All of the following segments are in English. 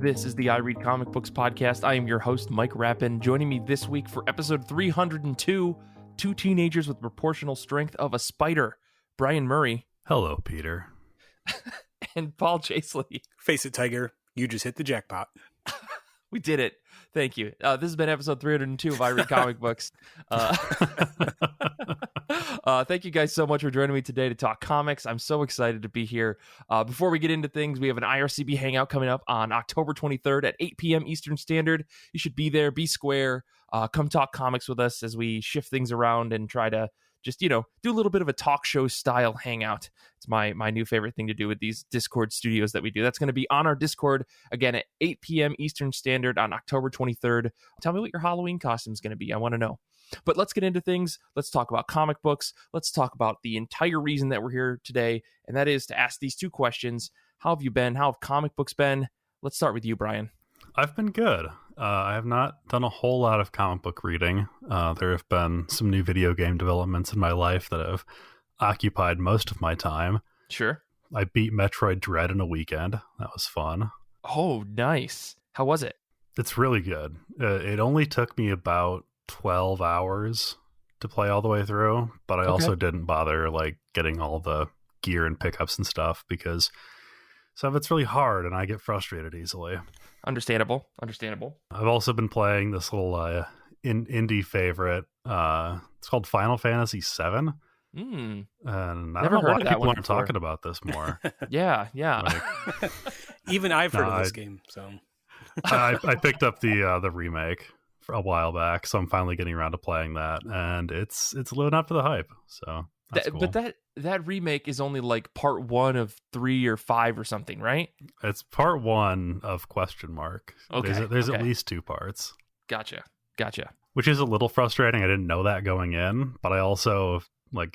This is the I Read Comic Books podcast. I am your host, Mike Rappin. Joining me this week for episode 302, two teenagers with proportional strength of a spider, Brian Murray. Hello, Peter. And Paul Chaisley. Face it, Tiger. You just hit the jackpot. We did it. Thank you. This has been episode 302 of I Read Comic Books. Thank you guys so much for joining me today to talk comics. I'm so excited to be here. Before we get into things, we have an IRCB hangout coming up on October 23rd at 8 p.m. Eastern Standard. You should be there, be square. Come talk comics with us as we shift things around and try to just, do a little bit of a talk show style hangout. It's my new favorite thing to do with these Discord studios that we do. That's going to be on our Discord again at 8 p.m. Eastern Standard on October 23rd. Tell me what your Halloween costume is going to be. I want to know. But let's get into things. Let's talk about comic books. Let's talk about the entire reason that we're here today, and that is to ask these two questions. How have you been? How have comic books been? Let's start with you, Brian. I've been good. I have not done a whole lot of comic book reading. There have been some new video game developments in my life that have occupied most of my time. Sure. I beat Metroid Dread in a weekend. That was fun. Oh, nice. How was it? It's really good. It only took me about 12 hours to play all the way through, but I also didn't bother getting all the gear and pickups and stuff because some of it's really hard and I get frustrated easily. Understandable. I've also been playing this little indie favorite. It's called Final Fantasy VII. And I don't know why people aren't talking about this more. Yeah. Even I've heard of this game. So I picked up the remake a while back, so I'm finally getting around to playing that, and it's living up to the hype. So that's cool. But that remake is only part 1 of 3 or 5 or something, right? It's part 1 of question mark. Okay, there's at least 2 parts. Gotcha. Which is a little frustrating. I didn't know that going in, but I also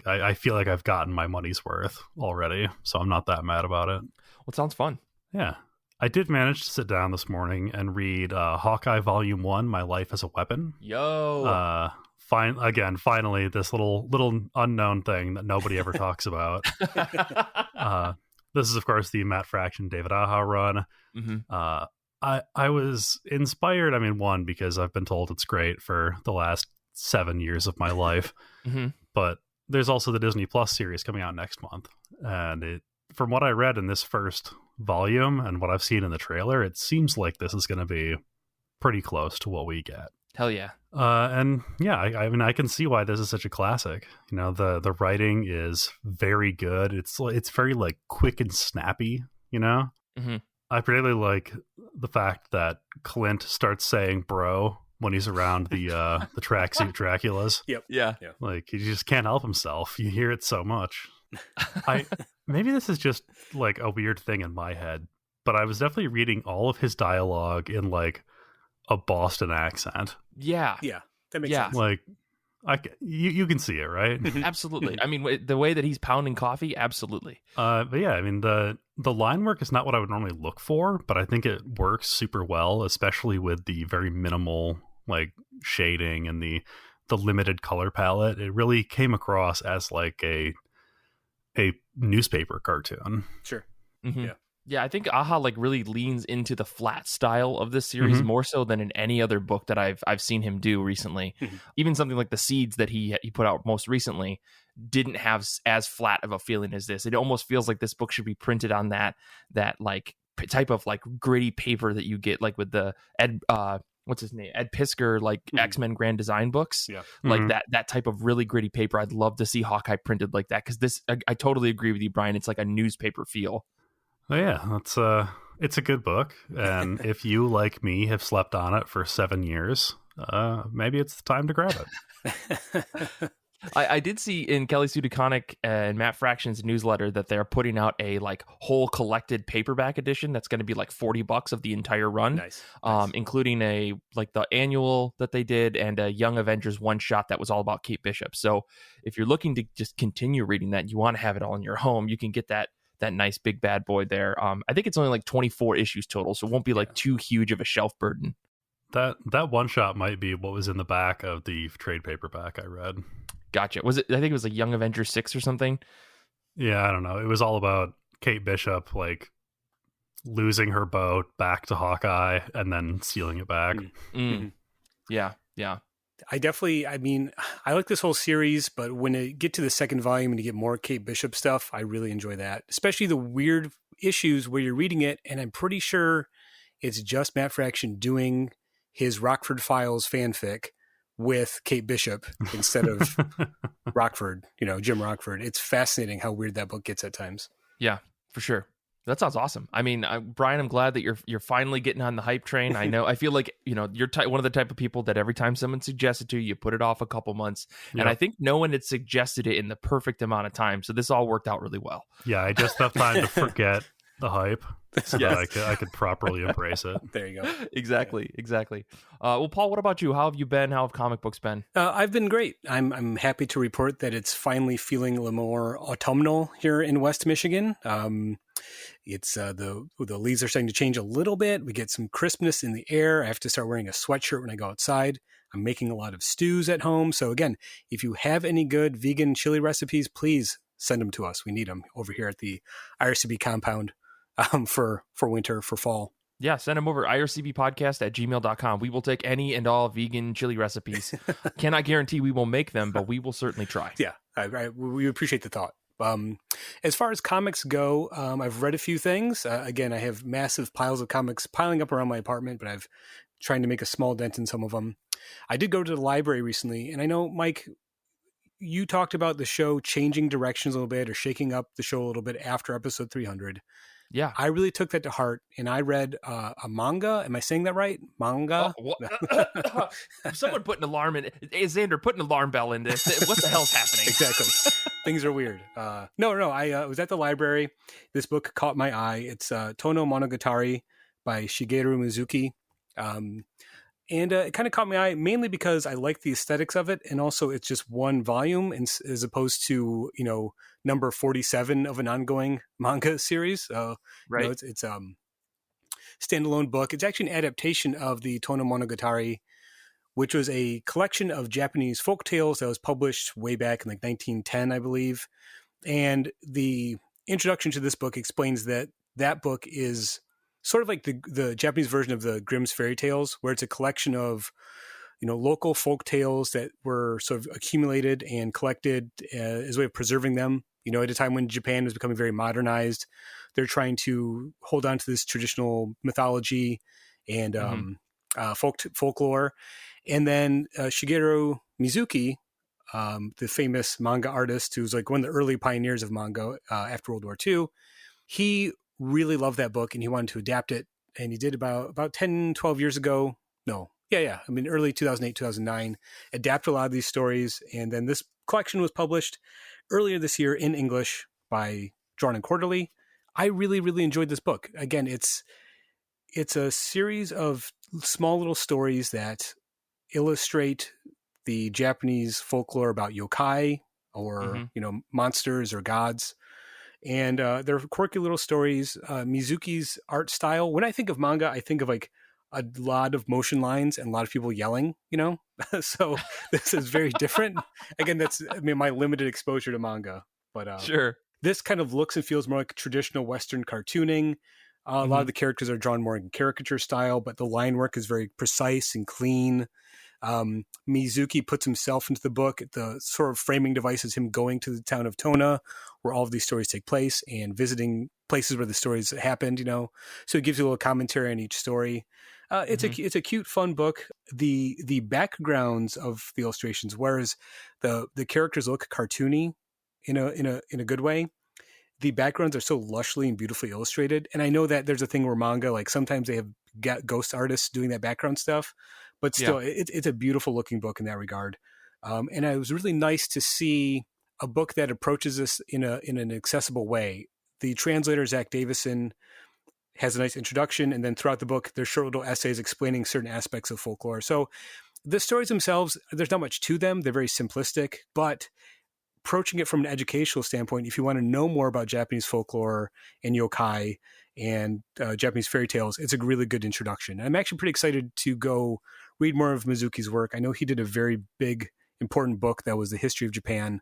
I feel like I've gotten my money's worth already, so I'm not that mad about it. Well, it sounds fun. Yeah. I did manage to sit down this morning and read Hawkeye Volume 1, My Life as a Weapon. Yo! Finally, this little unknown thing that nobody ever talks about. This is, of course, the Matt Fraction, David Aja run. Mm-hmm. I was inspired, one, because I've been told it's great for the last 7 years of my life. Mm-hmm. But there's also the Disney Plus series coming out next month. And from what I read in this first volume and what I've seen in the trailer, it seems like this is going to be pretty close to what we get. Hell yeah. And yeah, I can see why this is such a classic. The writing is very good. It's very quick and snappy, Mm-hmm. I particularly like the fact that Clint starts saying bro when he's around the tracksuit Draculas. Yep. Yeah. He just can't help himself. You hear it so much. Maybe this is just a weird thing in my head, but I was definitely reading all of his dialogue in a Boston accent. Yeah. That makes sense. You can see it, right? Absolutely. The way that he's pounding coffee, absolutely. But yeah, the line work is not what I would normally look for, but I think it works super well, especially with the very minimal shading and the limited color palette. It really came across as a newspaper cartoon. Sure. Mm-hmm. Yeah, I think Aja really leans into the flat style of this series more so than in any other book that I've seen him do recently. Mm-hmm. Even something like The Seeds that he put out most recently didn't have as flat of a feeling as this. It almost feels like this book should be printed on that type of gritty paper that you get with the Ed what's his name? Ed Piskor, X-Men Grand Design books. Yeah. That type of really gritty paper. I'd love to see Hawkeye printed like that, because this, I totally agree with you, Brian. It's like a newspaper feel. Oh, yeah, it's a good book. And if you, like me, have slept on it for 7 years, maybe it's the time to grab it. I did see in Kelly Sue DeConnick and Matt Fraction's newsletter that they're putting out a whole collected paperback edition that's going to be $40 of the entire run. Nice. Including a the annual that they did and a Young Avengers one shot that was all about Kate Bishop. So if you're looking to just continue reading that, you want to have it all in your home, you can get that nice big bad boy there. I think it's only 24 issues total, so it won't be too huge of a shelf burden. That one shot might be what was in the back of the trade paperback I read. Gotcha. Was it? I think it was Young Avengers 6 or something. Yeah, I don't know. It was all about Kate Bishop losing her boat back to Hawkeye and then stealing it back. Yeah. I like this whole series, but when you get to the second volume and you get more Kate Bishop stuff, I really enjoy that. Especially the weird issues where you're reading it, and I'm pretty sure it's just Matt Fraction doing his Rockford Files fanfic with Kate Bishop instead of Rockford, Jim Rockford. It's fascinating how weird that book gets at times. Yeah, for sure. That sounds awesome. I mean, Brian, I'm glad that you're finally getting on the hype train. I feel like, you're one of the type of people that every time someone suggests it to you, you put it off a couple months. Yep. And I think no one had suggested it in the perfect amount of time. So this all worked out really well. Yeah, I just have time to forget the hype so that I could properly embrace it. There you go. Exactly. Well, Paul, what about you? How have you been? How have comic books been? I've been great. I'm happy to report that it's finally feeling a little more autumnal here in West Michigan. It's the leaves are starting to change a little bit. We get some crispness in the air. I have to start wearing a sweatshirt when I go outside. I'm making a lot of stews at home. So again, if you have any good vegan chili recipes, please send them to us. We need them over here at the IRCB compound for winter, for fall. Yeah, send them over, ircbpodcast@gmail.com. We will take any and all vegan chili recipes. Cannot guarantee we will make them, but we will certainly try. Yeah, we appreciate the thought. As far as comics go, I've read a few things. Again, I have massive piles of comics piling up around my apartment, but I've trying to make a small dent in some of them. I did go to the library recently, and I know, Mike, you talked about the show changing directions a little bit or shaking up the show a little bit after episode 300. Yeah. I really took that to heart, and I read a manga. Am I saying that right? Manga? Someone put an alarm in. Hey, Xander, put an alarm bell in this. What the hell's happening? Exactly. Things are weird. No. I was at the library. This book caught my eye. It's Tono Monogatari by Shigeru Mizuki. And it kind of caught my eye mainly because I like the aesthetics of it. And also it's just one volume as opposed to, number 47 of an ongoing manga series. Right. It's standalone book. It's actually an adaptation of the Tono Monogatari, which was a collection of Japanese folk tales that was published way back in 1910, I believe. And the introduction to this book explains that book is sort of like the Japanese version of the Grimm's fairy tales, where it's a collection of, local folk tales that were sort of accumulated and collected as a way of preserving them. At a time when Japan was becoming very modernized, they're trying to hold on to this traditional mythology and folklore. And then Shigeru Mizuki, the famous manga artist who's like one of the early pioneers of manga after World War II, he really loved that book and he wanted to adapt it. And he did about 10, 12 years ago. No. Yeah. Early 2008, 2009, adapt a lot of these stories. And then this collection was published earlier this year in English by Drawn and Quarterly. I really, really enjoyed this book. Again, it's a series of small little stories that illustrate the Japanese folklore about yokai or, monsters or gods. And they're quirky little stories. Mizuki's art style, when I think of manga, I think of like a lot of motion lines and a lot of people yelling, so this is very different. Again, that's my limited exposure to manga, but sure. This kind of looks and feels more like traditional Western cartooning. A lot of the characters are drawn more in caricature style, but the line work is very precise and clean. Mizuki puts himself into the book. The sort of framing device is him going to the town of Tona, where all of these stories take place, and visiting places where the stories happened, so it gives you a little commentary on each story. It's a cute, fun book. The backgrounds of the illustrations, whereas the characters look cartoony in a good way, the backgrounds are so lushly and beautifully illustrated. And I know that there's a thing where manga, like sometimes they have ghost artists doing that background stuff, but still, it's a beautiful looking book in that regard. And it was really nice to see a book that approaches this in an accessible way. The translator, Zach Davison, has a nice introduction, and then throughout the book, there's short little essays explaining certain aspects of folklore. So the stories themselves, there's not much to them. They're very simplistic, but approaching it from an educational standpoint, if you want to know more about Japanese folklore and yokai and Japanese fairy tales, it's a really good introduction. I'm actually pretty excited to go read more of Mizuki's work. I know he did a very big, important book that was the history of Japan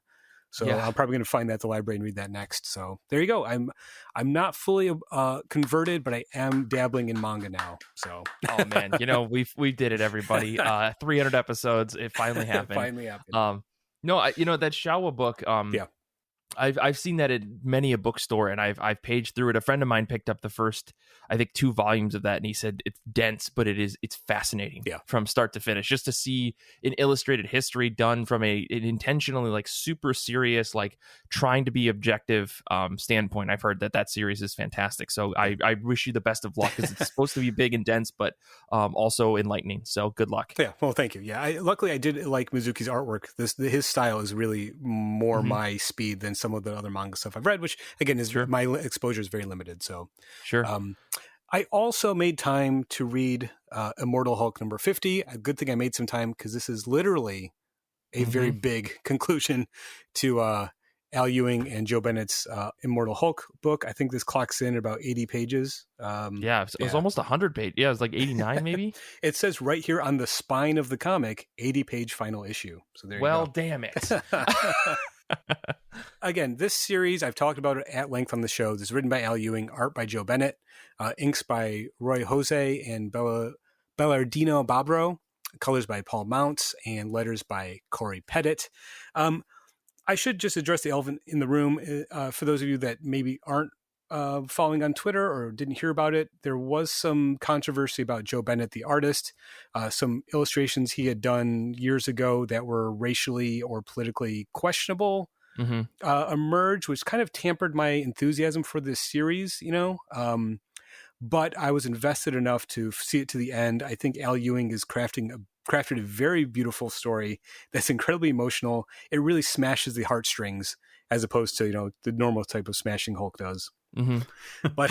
So I'm probably going to find that at the library and read that next. So there you go. I'm not fully converted, but I am dabbling in manga now. So oh man, we did it, everybody. 300 episodes. It finally happened. Finally happened. No, that Shawa book. I've seen that at many a bookstore, and I've paged through it. A friend of mine picked up the first, I think, 2 volumes of that, and he said it's dense, but it's fascinating from start to finish. Just to see an illustrated history done from an intentionally like super serious, like trying to be objective standpoint. I've heard that series is fantastic. So I wish you the best of luck, because it's supposed to be big and dense, but also enlightening. So good luck. Yeah, well, thank you. Yeah, luckily I did like Mizuki's artwork. His style is really more my speed than some of the other manga stuff I've read, which again is my exposure is very limited. So I also made time to read Immortal Hulk number 50. A good thing I made some time, because this is literally a very big conclusion to Al Ewing and Joe Bennett's Immortal Hulk book. I think this clocks in about 80 pages. It was almost 100 pages. Yeah, it was like 89 maybe. It says right here on the spine of the comic, 80-page final issue. So there you go. Well, damn it. Again, this series, I've talked about it at length on the show. This is written by Al Ewing, art by Joe Bennett, inks by Roy Jose and Bellardino Babro, colors by Paul Mounts, and letters by Corey Pettit. I should just address the elephant in the room. For those of you that maybe aren't following on Twitter or didn't hear about it, there was some controversy about Joe Bennett, the artist, some illustrations he had done years ago that were racially or politically questionable emerged, which kind of tampered my enthusiasm for this series, but I was invested enough to see it to the end. I think Al Ewing is crafted a very beautiful story that's incredibly emotional. It really smashes the heartstrings, as opposed to, the normal type of smashing Hulk does. But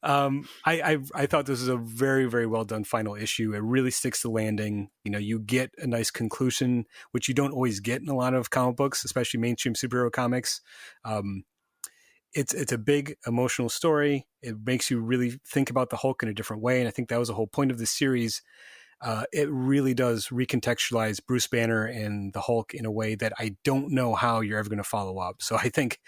I thought this was a very, very well done final issue. It really sticks the landing. You get a nice conclusion, which you don't always get in a lot of comic books, especially mainstream superhero comics. It's a big emotional story. It makes you really think about the Hulk in a different way. And I think that was the whole point of this series. It really does recontextualize Bruce Banner and the Hulk in a way that I don't know how you're ever going to follow up. So I think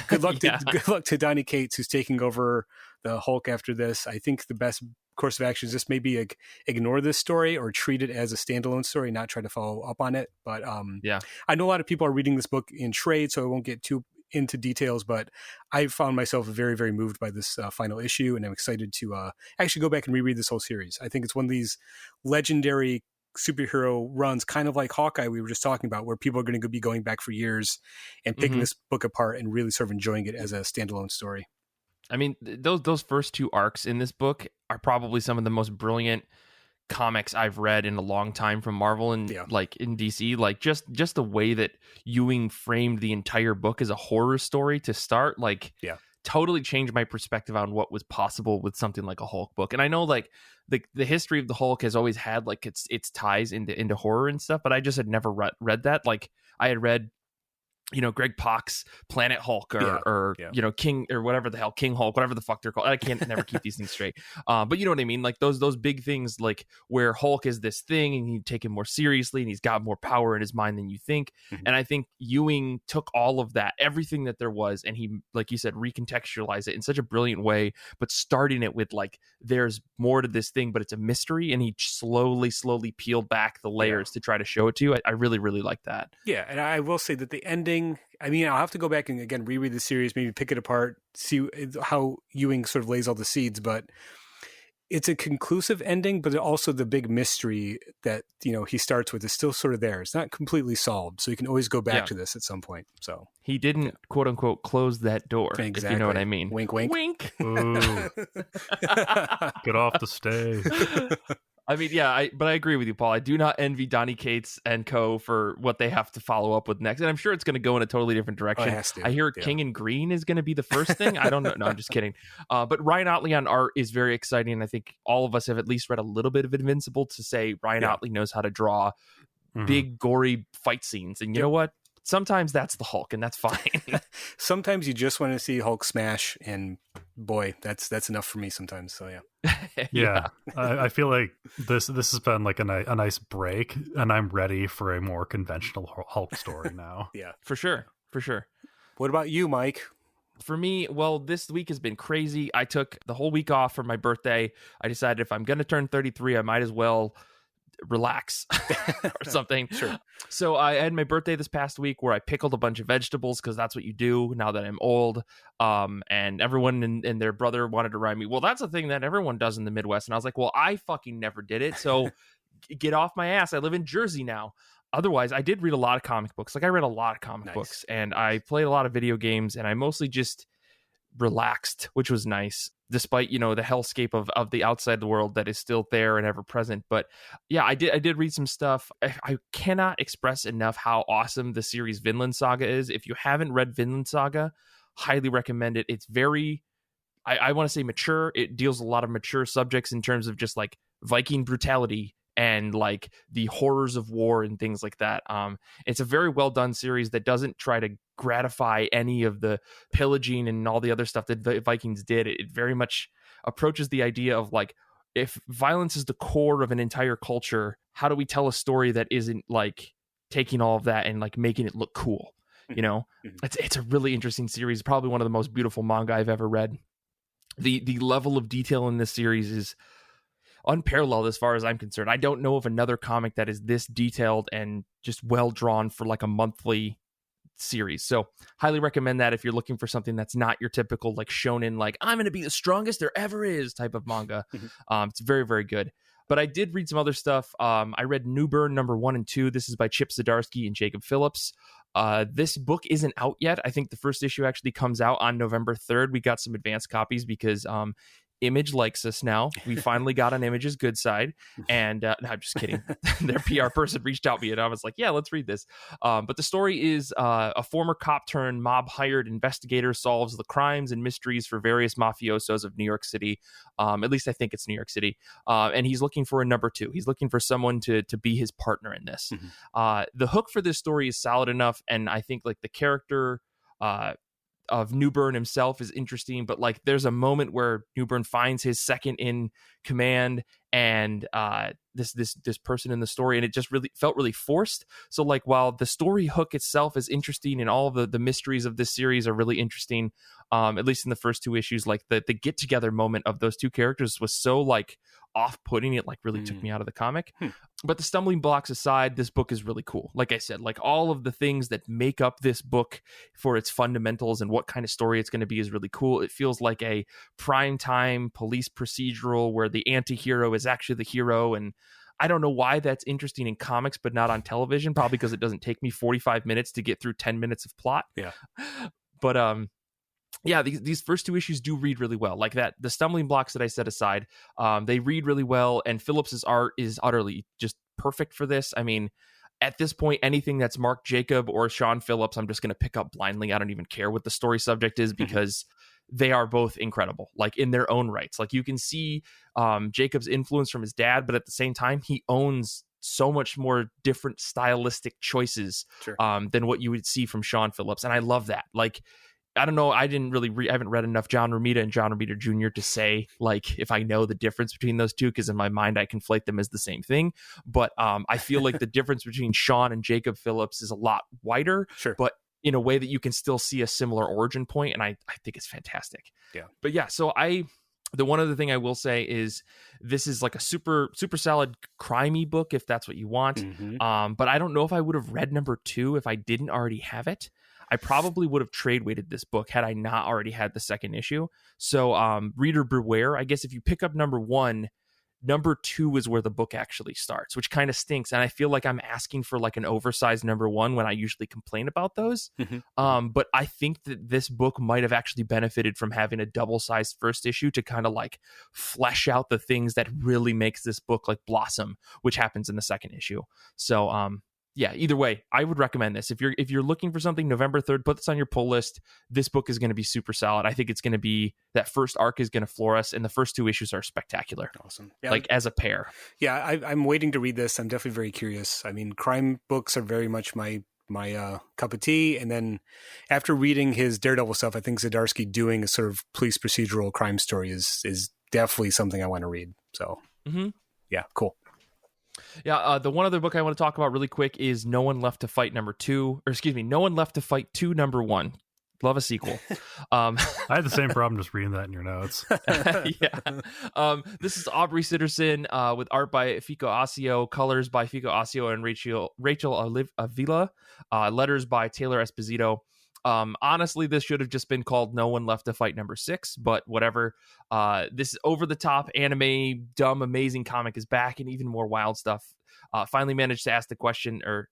good luck to Donny Cates, who's taking over the Hulk after this. I think the best course of action is just maybe ignore this story or treat it as a standalone story, not try to follow up on it. But I know a lot of people are reading this book in trade, so I won't get too into details, but I found myself very, very moved by this final issue, and I'm excited to actually go back and reread this whole series. I think it's one of these legendary superhero runs, kind of like Hawkeye we were just talking about, where people are going to be going back for years and picking this book apart and really sort of enjoying it as a standalone story. I mean, those first 2 arcs in this book are probably some of the most brilliant comics I've read in a long time from Marvel and like in DC. Like just the way that Ewing framed the entire book as a horror story to start, totally changed my perspective on what was possible with something like a Hulk book. And I know like the history of the Hulk has always had like its ties into horror and stuff, but I just had never read that. Like I had read Greg Pak's Planet Hulk or King or whatever the hell, King Hulk, whatever the fuck they're called. I can't never keep these things straight. But you know what I mean? Like those big things, like where Hulk is this thing and you take him more seriously and he's got more power in his mind than you think. And I think Ewing took all of that, everything that there was, and he, like you said, recontextualized it in such a brilliant way, but starting it with like, there's more to this thing, but it's a mystery. And he slowly peeled back the layers to try to show it to you. I really, really like that. Yeah. And I will say that the ending, I mean, I'll have to go back and again reread the series, maybe pick it apart, see how Ewing sort of lays all the seeds, but it's a conclusive ending, but also the big mystery that, he starts with is still sort of there. It's not completely solved. So you can always go back to this at some point. So he didn't quote unquote close that door. Exactly. If you know what I mean. Wink, wink. Wink. Ooh. Get off the stage. I mean, but I agree with you, Paul. I do not envy Donny Cates and co. for what they have to follow up with next. And I'm sure it's going to go in a totally different direction. Oh, it has to. I hear King and Green is going to be the first thing. I don't know. No, I'm just kidding. But Ryan Ottley on art is very exciting. And I think all of us have at least read a little bit of Invincible to say Ryan Ottley knows how to draw big, gory fight scenes. And you know what? sometimes that's the Hulk, and that's fine. Sometimes you just want to see Hulk smash, and boy, that's enough for me sometimes. So yeah. I feel like this has been like a nice break, and I'm ready for a more conventional Hulk story now. Yeah, for sure. What about you, Mike? For me, well, this week has been crazy. I took the whole week off for my birthday. I decided if I'm going to turn 33, I might as well relax or something. Sure. So I had my birthday this past week where I pickled a bunch of vegetables because that's what you do now that I'm old. And everyone and their brother wanted to remind me, well, that's a thing that everyone does in the Midwest. And I was like, well, I fucking never did it. So get off my ass. I live in Jersey now. Otherwise, I did read a lot of comic books. Like I read a lot of comic books, and I played a lot of video games, and I mostly just relaxed, which was nice, despite, the hellscape of the outside the world that is still there and ever present. But yeah, I did read some stuff. I cannot express enough how awesome the series Vinland Saga is. If you haven't read Vinland Saga, highly recommend it. It's very, I want to say mature. It deals with a lot of mature subjects in terms of just like Viking brutality and like the horrors of war and things like that. It's a very well done series that doesn't try to gratify any of the pillaging and all the other stuff that the Vikings did. It very much approaches the idea of like, if violence is the core of an entire culture, how do we tell a story that isn't like taking all of that and like making it look cool? It's a really interesting series. Probably one of the most beautiful manga I've ever read. The level of detail in this series is unparalleled as far as I'm concerned. I don't know of another comic that is this detailed and just well drawn for like a monthly series. So highly recommend that if you're looking for something that's not your typical like shonen, like I'm going to be the strongest there ever is type of manga. It's very, very good. But I did read some other stuff. I read New Burn number 1 and 2. This is by Chip Zdarsky and Jacob Phillips. This book isn't out yet. I think the first issue actually comes out on November 3rd. We got some advanced copies because Image likes us now. We finally got on Image's good side. And no, I'm just kidding. Their PR person reached out to me and I was like, yeah, let's read this. But the story is a former cop turned mob hired investigator solves the crimes and mysteries for various mafiosos of New York City. At least I think it's New York City. And he's looking for a number 2. He's looking for someone to be his partner in this. The hook for this story is solid enough. And I think like the character of Newburn himself is interesting, but like there's a moment where Newburn finds his second in command and this person in the story, and it just really felt really forced. So like while the story hook itself is interesting and all the mysteries of this series are really interesting, at least in the first 2 issues, like the get together moment of those 2 characters was so like off-putting, it like really took me out of the comic. But the stumbling blocks aside, this book is really cool. Like I said, like all of the things that make up this book for its fundamentals and what kind of story it's going to be is really cool. It feels like a primetime police procedural where the anti-hero is actually the hero. And I don't know why that's interesting in comics, but not on television, probably because it doesn't take me 45 minutes to get through 10 minutes of plot. Yeah. But yeah, these first 2 issues do read really well. Like that, the stumbling blocks that I set aside, they read really well. And Phillips's art is utterly just perfect for this. I mean, at this point, anything that's Mark Jacob or Sean Phillips, I'm just going to pick up blindly. I don't even care what the story subject is because they are both incredible, like in their own rights. Like you can see Jacob's influence from his dad, but at the same time, he owns so much more different stylistic choices than what you would see from Sean Phillips. And I love that. Like, I don't know. I haven't read enough John Romita and John Romita Jr. to say like if I know the difference between those 2, because in my mind I conflate them as the same thing. But I feel like the difference between Sean and Jacob Phillips is a lot wider, but in a way that you can still see a similar origin point, and I think it's fantastic. Yeah. But yeah, so the one other thing I will say is this is like a super solid crimey book if that's what you want. But I don't know if I would have read number 2 if I didn't already have it. I probably would have trade weighted this book had I not already had the second issue. So reader beware. I guess if you pick up number 1, number 2 is where the book actually starts, which kind of stinks. And I feel like I'm asking for like an oversized number 1 when I usually complain about those. But I think that this book might have actually benefited from having a double-sized first issue to kind of like flesh out the things that really makes this book like blossom, which happens in the second issue. So yeah, either way, I would recommend this. If you're looking for something, November 3rd, put this on your pull list. This book is going to be super solid. I think it's going to be, that first arc is going to floor us, and the first 2 issues are spectacular. Awesome. Yeah, like as a pair. Yeah, I'm waiting to read this. I'm definitely very curious. I mean, crime books are very much my my cup of tea. And then after reading his Daredevil stuff, I think Zdarsky doing a sort of police procedural crime story is definitely something I want to read. So yeah, cool. Yeah, the one other book I want to talk about really quick is No One Left to Fight No. 2, or excuse me, No One Left to Fight 2 No. 1. Love a sequel. I had the same problem just reading that in your notes. Yeah. This is Aubrey Sitterson with art by Fico Asio, colors by Fico Asio and Rachel Avila, letters by Taylor Esposito. Honestly, this should have just been called No One Left to Fight No. 6, but whatever. This over-the-top anime, dumb, amazing comic is back, and even more wild stuff. Finally managed to ask the question, or,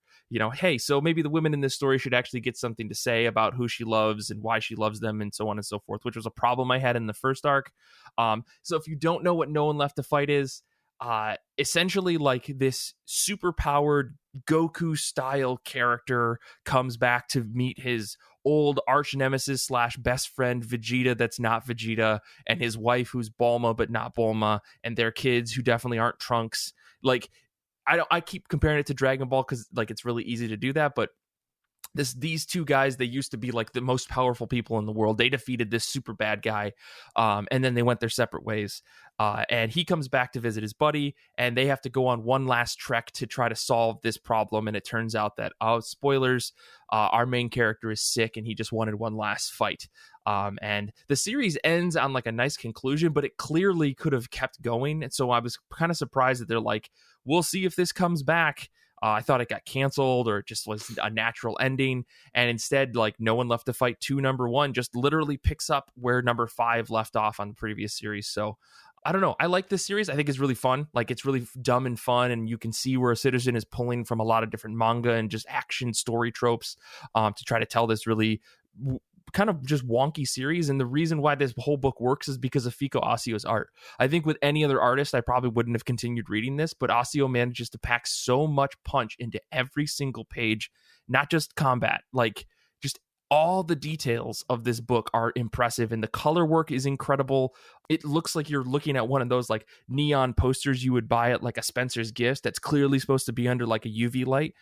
hey, so maybe the women in this story should actually get something to say about who she loves and why she loves them and so on and so forth, which was a problem I had in the first arc. So if you don't know what No One Left to Fight is, essentially like this super powered Goku style character comes back to meet his old arch nemesis / best friend Vegeta that's not Vegeta, and his wife who's Bulma but not Bulma, and their kids who definitely aren't Trunks. Like, I keep comparing it to Dragon Ball because like it's really easy to do that, but these two guys, they used to be like the most powerful people in the world. They defeated this super bad guy, and then they went their separate ways. And he comes back to visit his buddy, and they have to go on one last trek to try to solve this problem. And it turns out that, spoilers, our main character is sick, and he just wanted one last fight. And the series ends on like a nice conclusion, but it clearly could have kept going. And so I was kind of surprised that they're like, we'll see if this comes back. I thought it got canceled or it just was a natural ending. And instead, like, No One Left to Fight 2 No. 1 just literally picks up where No. 5 left off on the previous series. So I don't know. I like this series. I think it's really fun. Like, it's really dumb and fun. And you can see where a citizen is pulling from a lot of different manga and just action story tropes to try to tell this really kind of just wonky series. And the reason why this whole book works is because of Fico Asio's art. I think with any other artist, I probably wouldn't have continued reading this, but Asio manages to pack so much punch into every single page, not just combat, like just all the details of this book are impressive, and the color work is incredible. It looks like you're looking at one of those like neon posters you would buy at like a Spencer's Gifts that's clearly supposed to be under like a UV light.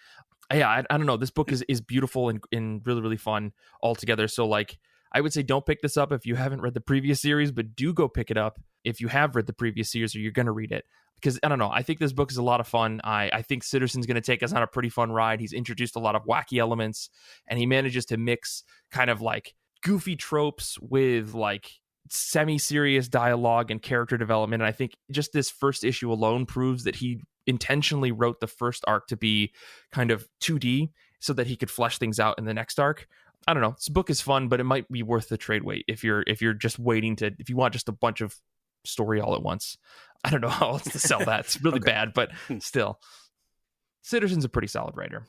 Yeah, I don't know. This book is beautiful and really, really fun altogether. So like, I would say don't pick this up if you haven't read the previous series, but do go pick it up if you have read the previous series or you're going to read it. Because I don't know, I think this book is a lot of fun. I think Sitterson's going to take us on a pretty fun ride. He's introduced a lot of wacky elements, and he manages to mix kind of like goofy tropes with like semi-serious dialogue and character development. And I think just this first issue alone proves that he intentionally wrote the first arc to be kind of 2D so that he could flesh things out in the next arc. I don't know. This book is fun, but it might be worth the trade weight if you're just waiting to, if you want just a bunch of story all at once. I don't know how else to sell that. It's really bad, but still. Sitterson's a pretty solid writer.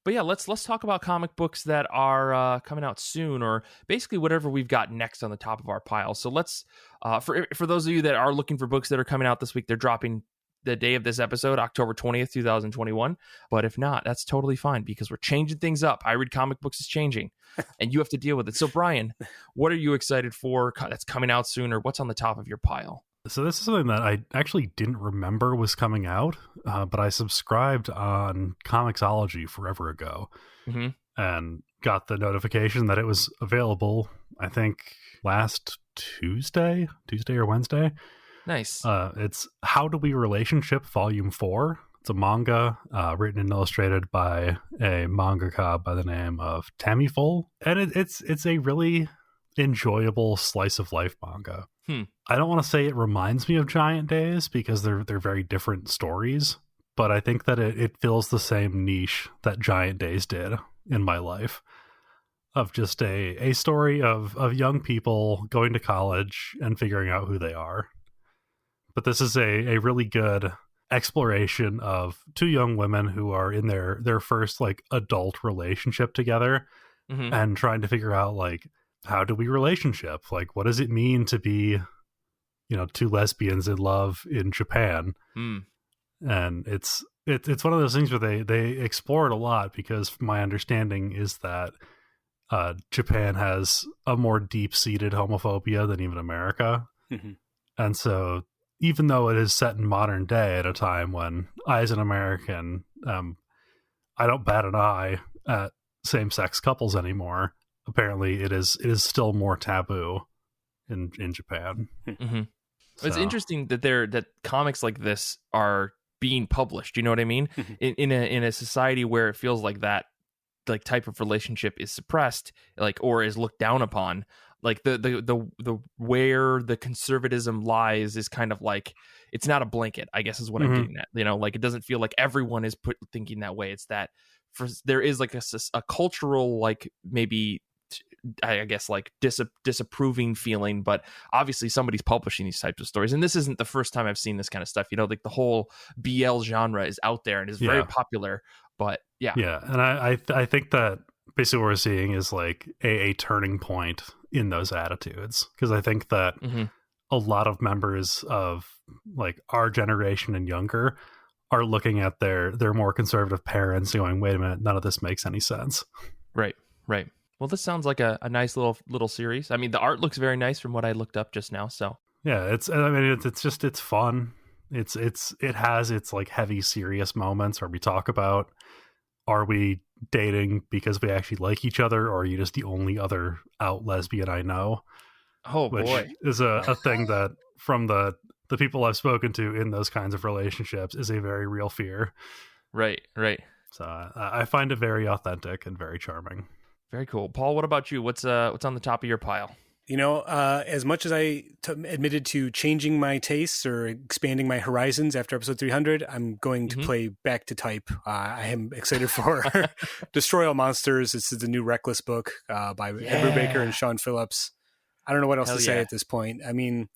But yeah, let's talk about comic books that are coming out soon, or basically whatever we've got next on the top of our pile. So let's, for those of you that are looking for books that are coming out this week, they're dropping the day of this episode, October 20th, 2021. But if not, that's totally fine because we're changing things up. I Read Comic Books is changing and you have to deal with it. So Brian, what are you excited for that's coming out soon, or what's on the top of your pile? So this is something that I actually didn't remember was coming out, but I subscribed on Comixology forever ago and got the notification that it was available, I think, last Tuesday or Wednesday. Nice. It's How Do We Relationship Volume 4. It's a manga written and illustrated by a mangaka by the name of Tamiful. And it's a really enjoyable slice of life manga. I don't want to say it reminds me of Giant Days because they're very different stories, but I think that it fills the same niche that Giant Days did in my life, of just a story of young people going to college and figuring out who they are. But this is a really good exploration of two young women who are in their first like adult relationship together and trying to figure out like, how do we relationship? Like, what does it mean to be, two lesbians in love in Japan? And it's one of those things where they explore it a lot, because my understanding is that Japan has a more deep-seated homophobia than even America. And so even though it is set in modern day at a time when I, as an American, I don't bat an eye at same-sex couples anymore. Apparently, it is still more taboo in Japan. Mm-hmm. It's interesting that comics like this are being published. You know what I mean? In a society where it feels like that like type of relationship is suppressed, like, or is looked down upon. Like the where the conservatism lies is kind of like, it's not a blanket, I guess is what I'm getting at. You know, like it doesn't feel like everyone is thinking that way. It's that there is like a cultural, like maybe, I guess, like disapproving feeling, but obviously somebody's publishing these types of stories, and this isn't the first time I've seen this kind of stuff. You know, like the whole BL genre is out there and is very popular. But yeah, and I think that basically what we're seeing is like a turning point in those attitudes, because I think that a lot of members of like our generation and younger are looking at their more conservative parents going, wait a minute, none of this makes any sense. Right. Well, this sounds like a nice little series. I mean, the art looks very nice from what I looked up just now. So yeah, it's fun. It has its like heavy serious moments where we talk about, are we dating because we actually like each other, or are you just the only other out lesbian I know? Oh, which boy. is a thing that from the people I've spoken to in those kinds of relationships is a very real fear. Right. So I find it very authentic and very charming. Very cool. Paul, what about you? What's on the top of your pile? You know, as much as I admitted to changing my tastes or expanding my horizons after episode 300, I'm going to play back to type. I am excited for Destroyal Monsters. This is the new Reckless book by Ed Brubaker and Sean Phillips. I don't know what else to say at this point. I mean,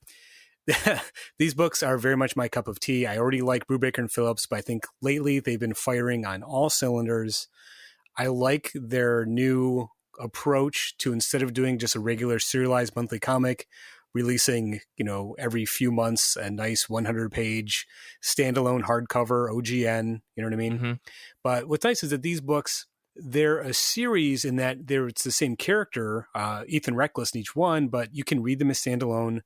these books are very much my cup of tea. I already like Brubaker and Phillips, but I think lately they've been firing on all cylinders. I like their new approach to, instead of doing just a regular serialized monthly comic, releasing, you know, every few months a nice 100-page standalone hardcover OGN, you know what I mean? But what's nice is that these books, they're a series in that it's the same character, Ethan Reckless in each one, but you can read them as standalone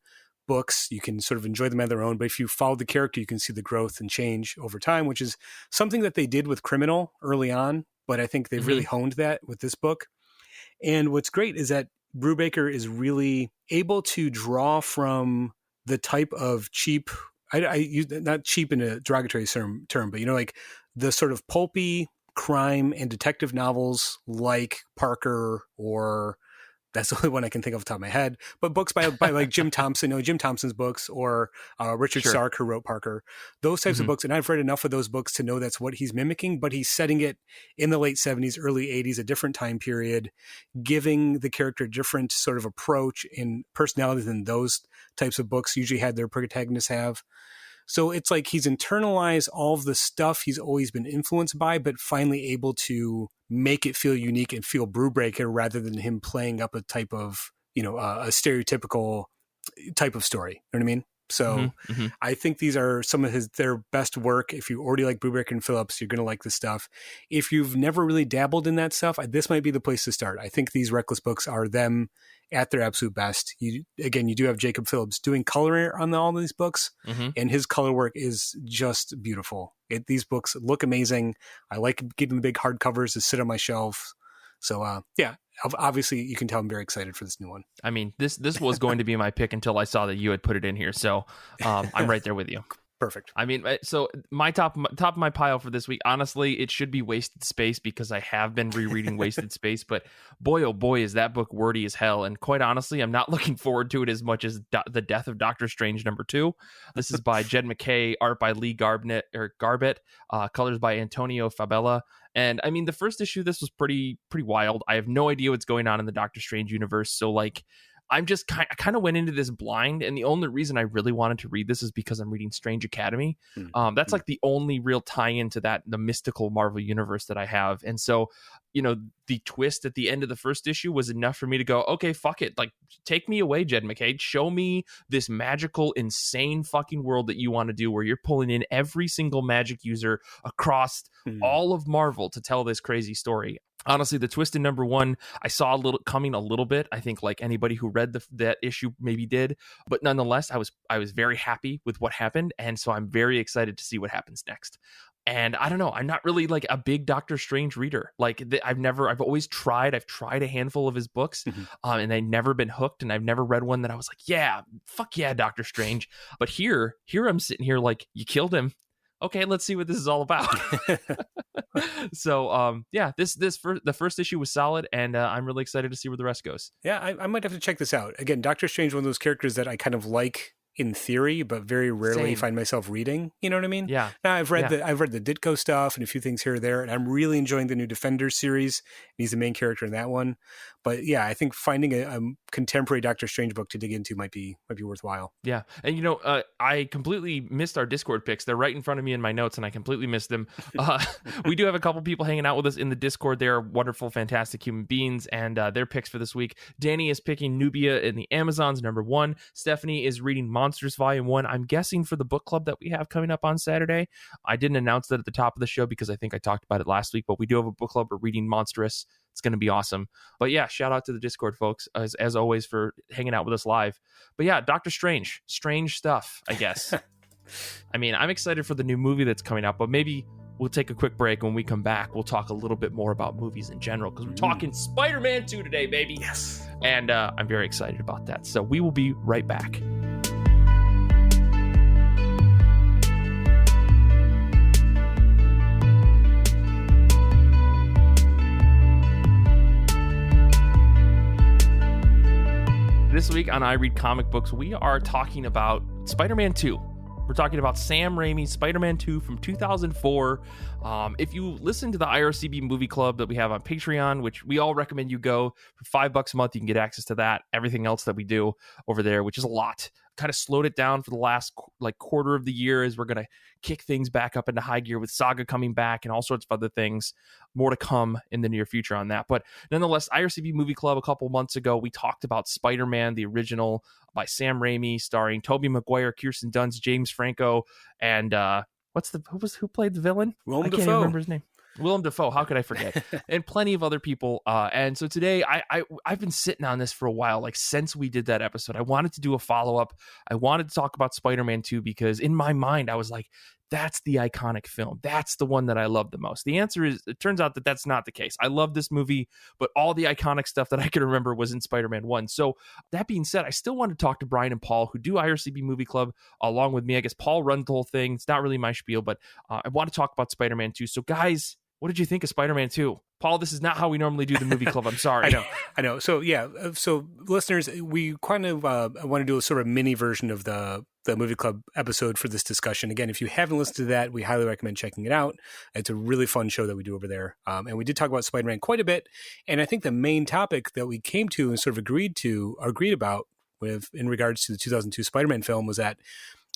books. You can sort of enjoy them on their own, but if you follow the character, you can see the growth and change over time, which is something that they did with Criminal early on, but I think they've really honed that with this book. And what's great is that Brubaker is really able to draw from the type of cheap, I use not cheap in a derogatory term, but, you know, like the sort of pulpy crime and detective novels like Parker, or that's the only one I can think of off the top of my head, but books by like Jim Thompson, you know, Jim Thompson's books, or Richard Stark, who wrote Parker, those types of books. And I've read enough of those books to know that's what he's mimicking, but he's setting it in the late 70s, early 80s, a different time period, giving the character a different sort of approach and personality than those types of books usually had their protagonists have. So it's like he's internalized all of the stuff he's always been influenced by, but finally able to make it feel unique and feel Brubaker rather than him playing up a type of, you know, a stereotypical type of story. You know what I mean? So I think these are some of their best work. If you already like Brubaker and Phillips, you're going to like this stuff. If you've never really dabbled in that stuff, this might be the place to start. I think these Reckless books are them at their absolute best. You do have Jacob Phillips doing color on all these books, and his color work is just beautiful. These books look amazing. I like getting the big hardcovers to sit on my shelf. So obviously you can tell I'm very excited for this new one. I mean, this was going to be my pick until I saw that you had put it in here. So I'm right there with you. Perfect. I mean, so my top of my pile for this week, honestly, it should be Wasted Space, because I have been rereading Wasted Space, but boy, oh boy, is that book wordy as hell. And quite honestly, I'm not looking forward to it as much as The Death of Doctor Strange #2. This is by Jed MacKay, art by Lee Garbett, colors by Antonio Fabella. And I mean, the first issue, this was pretty wild. I have no idea what's going on in the Doctor Strange universe. So like, I'm just kind of went into this blind, and the only reason I really wanted to read this is because I'm reading Strange Academy. That's like the only real tie-in to the mystical Marvel universe that I have. And so, you know, the twist at the end of the first issue was enough for me to go, okay, fuck it. Like, take me away, Jed MacKay. Show me this magical, insane fucking world that you want to do, where you're pulling in every single magic user across all of Marvel to tell this crazy story. Honestly, the twist in #1, I saw coming a little bit. I think like anybody who read that issue maybe did, but nonetheless, I was very happy with what happened, and so I'm very excited to see what happens next. And I don't know, I'm not really like a big Doctor Strange reader. Like I've always tried. I've tried a handful of his books, and I've never been hooked. And I've never read one that I was like, yeah, fuck yeah, Doctor Strange. But here I'm sitting here like, you killed him. Okay, let's see what this is all about. So, the first issue was solid, and I'm really excited to see where the rest goes. Yeah, I might have to check this out. Again, Doctor Strange, one of those characters that I kind of like in theory, but very rarely find myself reading. You know what I mean? Yeah. Now I've read the Ditko stuff and a few things here or there, and I'm really enjoying the new Defenders series. He's the main character in that one. But yeah, I think finding a contemporary Doctor Strange book to dig into might be worthwhile. Yeah, and I completely missed our Discord picks. They're right in front of me in my notes, and I completely missed them. We do have a couple people hanging out with us in the Discord. They're wonderful, fantastic human beings, and their picks for this week. Danny is picking Nubia in the Amazons, #1. Stephanie is reading Monsters Volume 1. I'm guessing for the book club that we have coming up on Saturday. I didn't announce that at the top of the show because I think I talked about it last week, but we do have a book club. We're reading Monstrous. It's going to be awesome. But yeah, shout out to the Discord folks, as always, for hanging out with us live. But yeah, Doctor Strange. Strange stuff, I guess. I mean, I'm excited for the new movie that's coming out, but maybe we'll take a quick break. When we come back, we'll talk a little bit more about movies in general, because we're talking Spider-Man 2 today, baby. Yes. And I'm very excited about that. So we will be right back. This week on I Read Comic Books, we are talking about Spider-Man 2. We're talking about Sam Raimi's Spider-Man 2 from 2004. If you listen to the IRCB Movie Club that we have on Patreon, which we all recommend you go, for $5 a month, you can get access to that, everything else that we do over there, which is a lot. Kind of slowed it down for the last quarter of the year as we're going to kick things back up into high gear with Saga coming back and all sorts of other things. More to come in the near future on that. But nonetheless, IRCB Movie Club, a couple months ago, we talked about Spider-Man, the original by Sam Raimi, starring Tobey Maguire, Kirsten Dunst, James Franco, and who played the villain? Willem I Dafoe. Can't even remember his name. Willem Dafoe, how could I forget? And plenty of other people. And so today, I've been sitting on this for a while, like since we did that episode. I wanted to do a follow-up. I wanted to talk about Spider-Man 2 because in my mind, I was like, that's the iconic film. That's the one that I love the most. The answer is, it turns out that that's not the case. I love this movie, but all the iconic stuff that I can remember was in Spider-Man 1. So that being said, I still want to talk to Brian and Paul, who do IRCB Movie Club along with me. I guess Paul runs the whole thing. It's not really my spiel, but I want to talk about Spider-Man 2. So guys, what did you think of Spider-Man 2? Paul, this is not how we normally do the movie club. I'm sorry. I know. So yeah, so listeners, we kind of want to do a sort of mini version of the movie club episode for this discussion. Again, if you haven't listened to that, we highly recommend checking it out. It's a really fun show that we do over there. And we did talk about Spider-Man quite a bit. And I think the main topic that we came to and sort of agreed about in regards to the 2002 Spider-Man film was that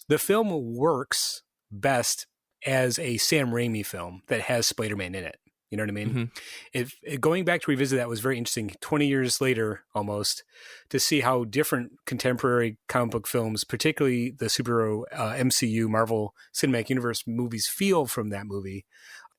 the film works best as a Sam Raimi film that has Spider-Man in it. You know what I mean? Mm-hmm. Going back to revisit that was very interesting 20 years later almost to see how different contemporary comic book films, particularly the superhero MCU, Marvel Cinematic Universe movies feel from that movie.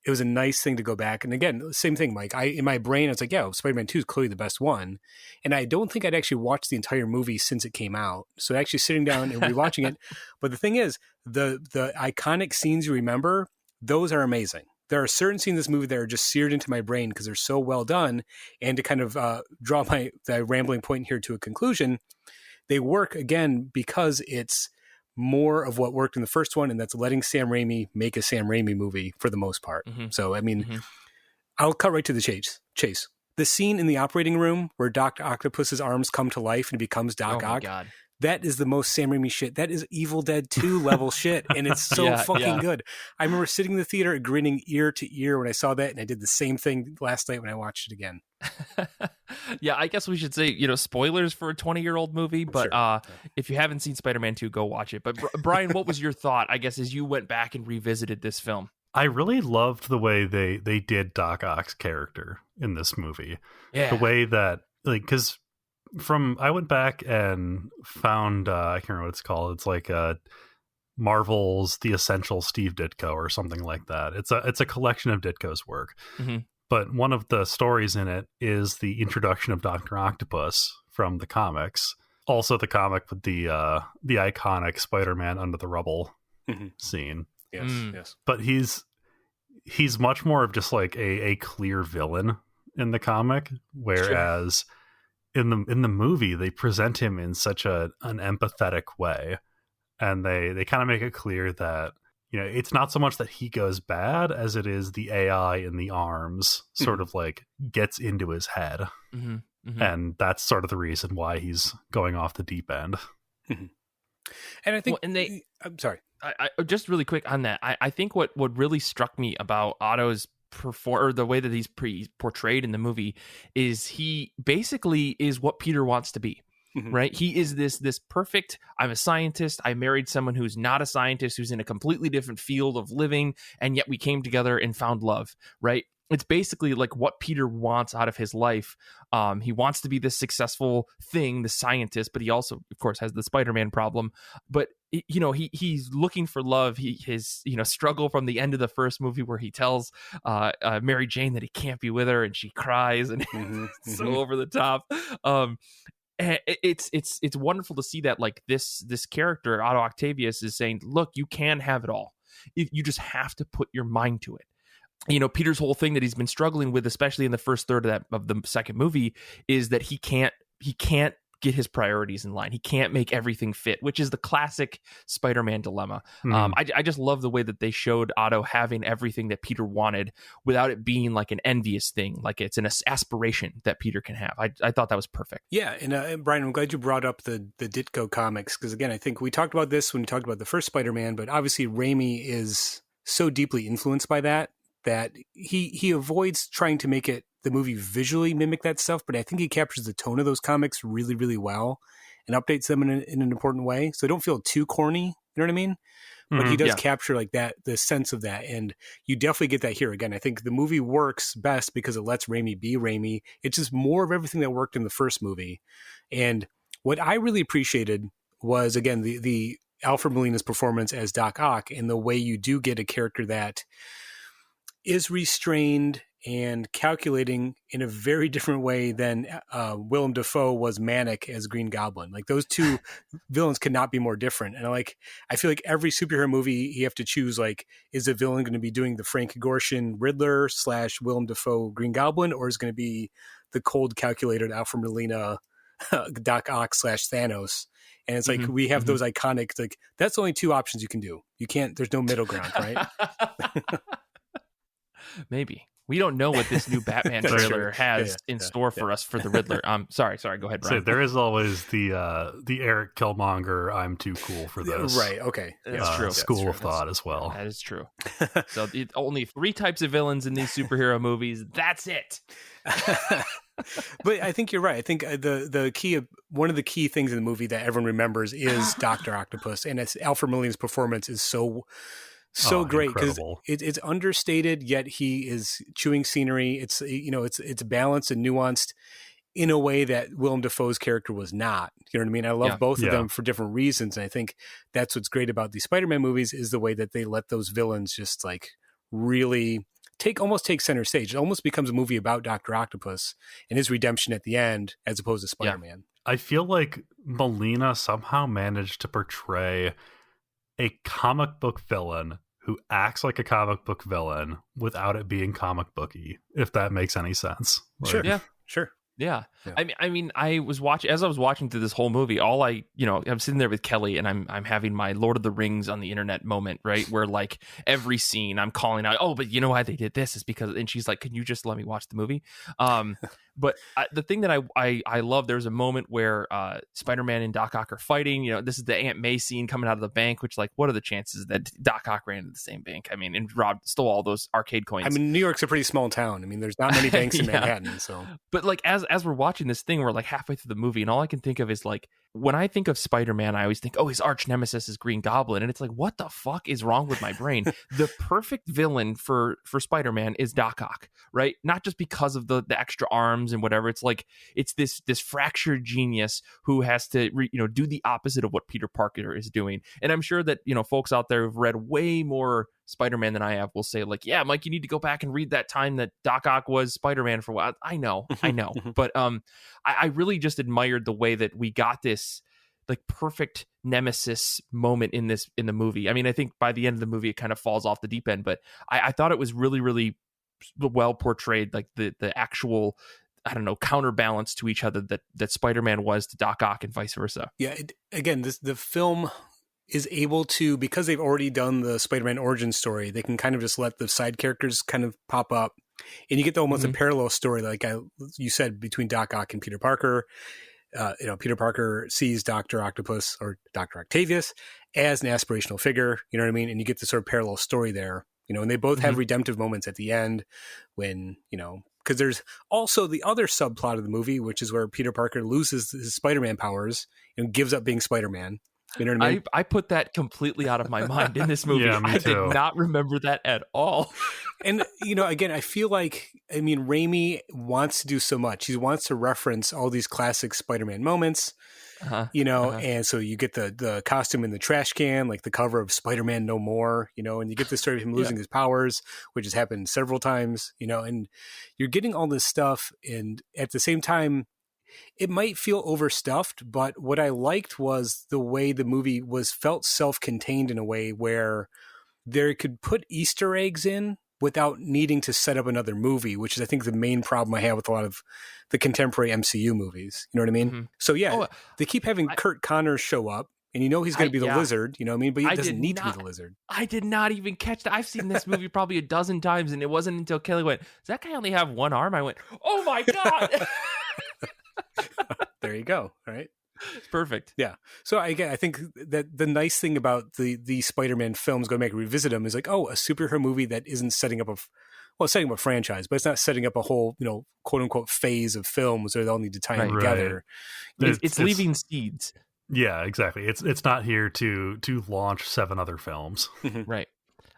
It was a nice thing to go back. And again, same thing, Mike. In my brain, I was like, yeah, Spider-Man 2 is clearly the best one. And I don't think I'd actually watched the entire movie since it came out. So actually sitting down and rewatching it. But the thing is, the iconic scenes you remember, those are amazing. There are certain scenes in this movie that are just seared into my brain because they're so well done. And to kind of draw the rambling point here to a conclusion, they work, again, because it's more of what worked in the first one, and that's letting Sam Raimi make a Sam Raimi movie for the most part. Mm-hmm. So, I mean, I'll cut right to the chase. The scene in the operating room where Dr. Octopus's arms come to life and he becomes Doc Ock. God. That is the most Sam Raimi shit. That is Evil Dead 2 level shit. And it's so fucking good. I remember sitting in the theater grinning ear to ear when I saw that. And I did the same thing last night when I watched it again. Yeah, I guess we should say, spoilers for a 20-year-old movie. But sure. If you haven't seen Spider-Man 2, go watch it. But Brian, what was your thought, I guess, as you went back and revisited this film? I really loved the way they did Doc Ock's character in this movie. Yeah. The way that, because I went back and found, I can't remember what it's called. It's like Marvel's The Essential Steve Ditko or something like that. It's a collection of Ditko's work. Mm-hmm. But one of the stories in it is the introduction of Dr. Octopus from the comics. Also the comic with the iconic Spider-Man under the rubble scene. Yes. But he's he's much more of just like a clear villain in the comic, whereas in the movie they present him in such an empathetic way, and they kind of make it clear that, you know, it's not so much that he goes bad as it is the AI in the arms sort of like gets into his head. And that's sort of the reason why he's going off the deep end. And I think, I'm sorry. I just really quick on that. I think what really struck me about Otto's or the way that he's portrayed in the movie is he basically is what Peter wants to be. Right? He is this perfect, I'm a scientist, I married someone who's not a scientist, who's in a completely different field of living, and yet we came together and found love, right? It's basically like what Peter wants out of his life. He wants to be this successful thing, the scientist, but he also, of course, has the Spider-Man problem. But you know, he's looking for love. His struggle from the end of the first movie where he tells Mary Jane that he can't be with her, and she cries, and it's so over the top. It's wonderful to see that, like, this character Otto Octavius is saying, look, you can have it all. You just have to put your mind to it. You know, Peter's whole thing that he's been struggling with, especially in the first third of the second movie, is that he can't get his priorities in line. He can't make everything fit, which is the classic Spider-Man dilemma. I just love the way that they showed Otto having everything that Peter wanted without it being like an envious thing, like it's an aspiration that Peter can have. I thought that was perfect. Yeah, and Brian, I'm glad you brought up the Ditko comics, because again, I think we talked about this when we talked about the first Spider-Man, but obviously Raimi is so deeply influenced by that he avoids trying to make the movie visually mimic that stuff, but I think he captures the tone of those comics really, really well and updates them in an important way. So they don't feel too corny. You know what I mean? But he does capture like that, the sense of that. And you definitely get that here. Again, I think the movie works best because it lets Raimi be Raimi. It's just more of everything that worked in the first movie. And what I really appreciated was, again, the Alfred Molina's performance as Doc Ock, and the way you do get a character that is restrained and calculating in a very different way than Willem Dafoe was manic as Green Goblin. Like, those two villains could not be more different. And I feel like every superhero movie you have to choose, like, is the villain going to be doing the Frank Gorshin Riddler / Willem Dafoe Green Goblin, or is it going to be the cold calculated Alfred Molina Doc Ock / Thanos? And it's like, we have those iconic, like, that's only two options you can do. You can't, there's no middle ground, right? Maybe. We don't know what this new Batman trailer has in store for us for the Riddler. Sorry, go ahead, Brian. So there is always the Eric Killmonger, I'm too cool for this. Right, okay. That's true. School of thought as well. That is true. So only 3 types of villains in these superhero movies. That's it. But I think you're right. I think the key, one of the key things in the movie that everyone remembers is Dr. Octopus, and it's Alfred Molina's performance is so great because it's understated, yet he is chewing scenery. It's it's balanced and nuanced in a way that Willem Dafoe's character was not. You know what I mean? I love both of them for different reasons, and I think that's what's great about these Spider-Man movies is the way that they let those villains just like really take center stage. It almost becomes a movie about Dr. Octopus and his redemption at the end, as opposed to Spider-Man. I feel like Molina somehow managed to portray a comic book villain who acts like a comic book villain without it being comic booky, if that makes any sense. Like, sure. Yeah. Sure. Yeah. I mean, I was watching through this whole movie, I'm sitting there with Kelly and I'm having my Lord of the Rings on the internet moment, right? Where like every scene I'm calling out, oh, but you know why they did this is because, and she's like, can you just let me watch the movie? But the thing that I love, there's a moment where Spider-Man and Doc Ock are fighting. You know, this is the Aunt May scene coming out of the bank, which, like, what are the chances that Doc Ock ran into the same bank? I mean, and stole all those arcade coins. I mean, New York's a pretty small town. I mean, there's not many banks in Manhattan. So, but like as we're watching this thing, we're like halfway through the movie, and all I can think of is like, when I think of Spider-Man, I always think, oh, his arch nemesis is Green Goblin, and it's like, what the fuck is wrong with my brain? The perfect villain for Spider-Man is Doc Ock, right? Not just because of the extra arms and whatever. It's like it's this fractured genius who has to do the opposite of what Peter Parker is doing. And I'm sure that folks out there who've read way more Spider-Man than I have will say like, yeah, Mike, you need to go back and read that time that Doc Ock was Spider-Man for a while. I know, but I really just admired the way that we got this like perfect nemesis moment in the movie. I mean, I think by the end of the movie it kind of falls off the deep end, but I thought it was really, really well portrayed, like the actual, I don't know, counterbalance to each other that Spider-Man was to Doc Ock and vice versa. Yeah, again, the film is able to, because they've already done the Spider-Man origin story, they can kind of just let the side characters kind of pop up, and you get almost a parallel story, like you said, between Doc Ock and Peter Parker. Peter Parker sees Dr. Octopus or Dr. Octavius as an aspirational figure, you know what I mean? And you get this sort of parallel story there, and they both have redemptive moments at the end when, because there's also the other subplot of the movie, which is where Peter Parker loses his Spider-Man powers and gives up being Spider-Man. You know what I mean? I put that completely out of my mind in this movie. Yeah, I did not remember that at all. And, again, I feel like, Raimi wants to do so much. He wants to reference all these classic Spider-Man moments, and so you get the costume in the trash can, like the cover of Spider-Man No More, and you get the story of him losing his powers, which has happened several times, and you're getting all this stuff. And at the same time, it might feel overstuffed, but what I liked was the way the movie felt self-contained in a way where they could put Easter eggs in without needing to set up another movie, which is, I think, the main problem I have with a lot of the contemporary MCU movies. You know what I mean? Mm-hmm. So, they keep having Kurt Connors show up, and he's going to be the lizard, you know what I mean? But he doesn't need to be the lizard. I did not even catch that. I've seen this movie probably a dozen times, and it wasn't until Kelly went, does that guy only have one arm? I went, oh my God! There you go. All right. It's perfect. Yeah. So I think that the nice thing about the Spider-Man films, going back and revisit them, is like, a superhero movie that isn't setting up setting up a franchise, but it's not setting up a whole, quote unquote phase of films where they all need to tie in together. It's leaving seeds. Yeah, exactly. It's not here to launch 7 other films. Right.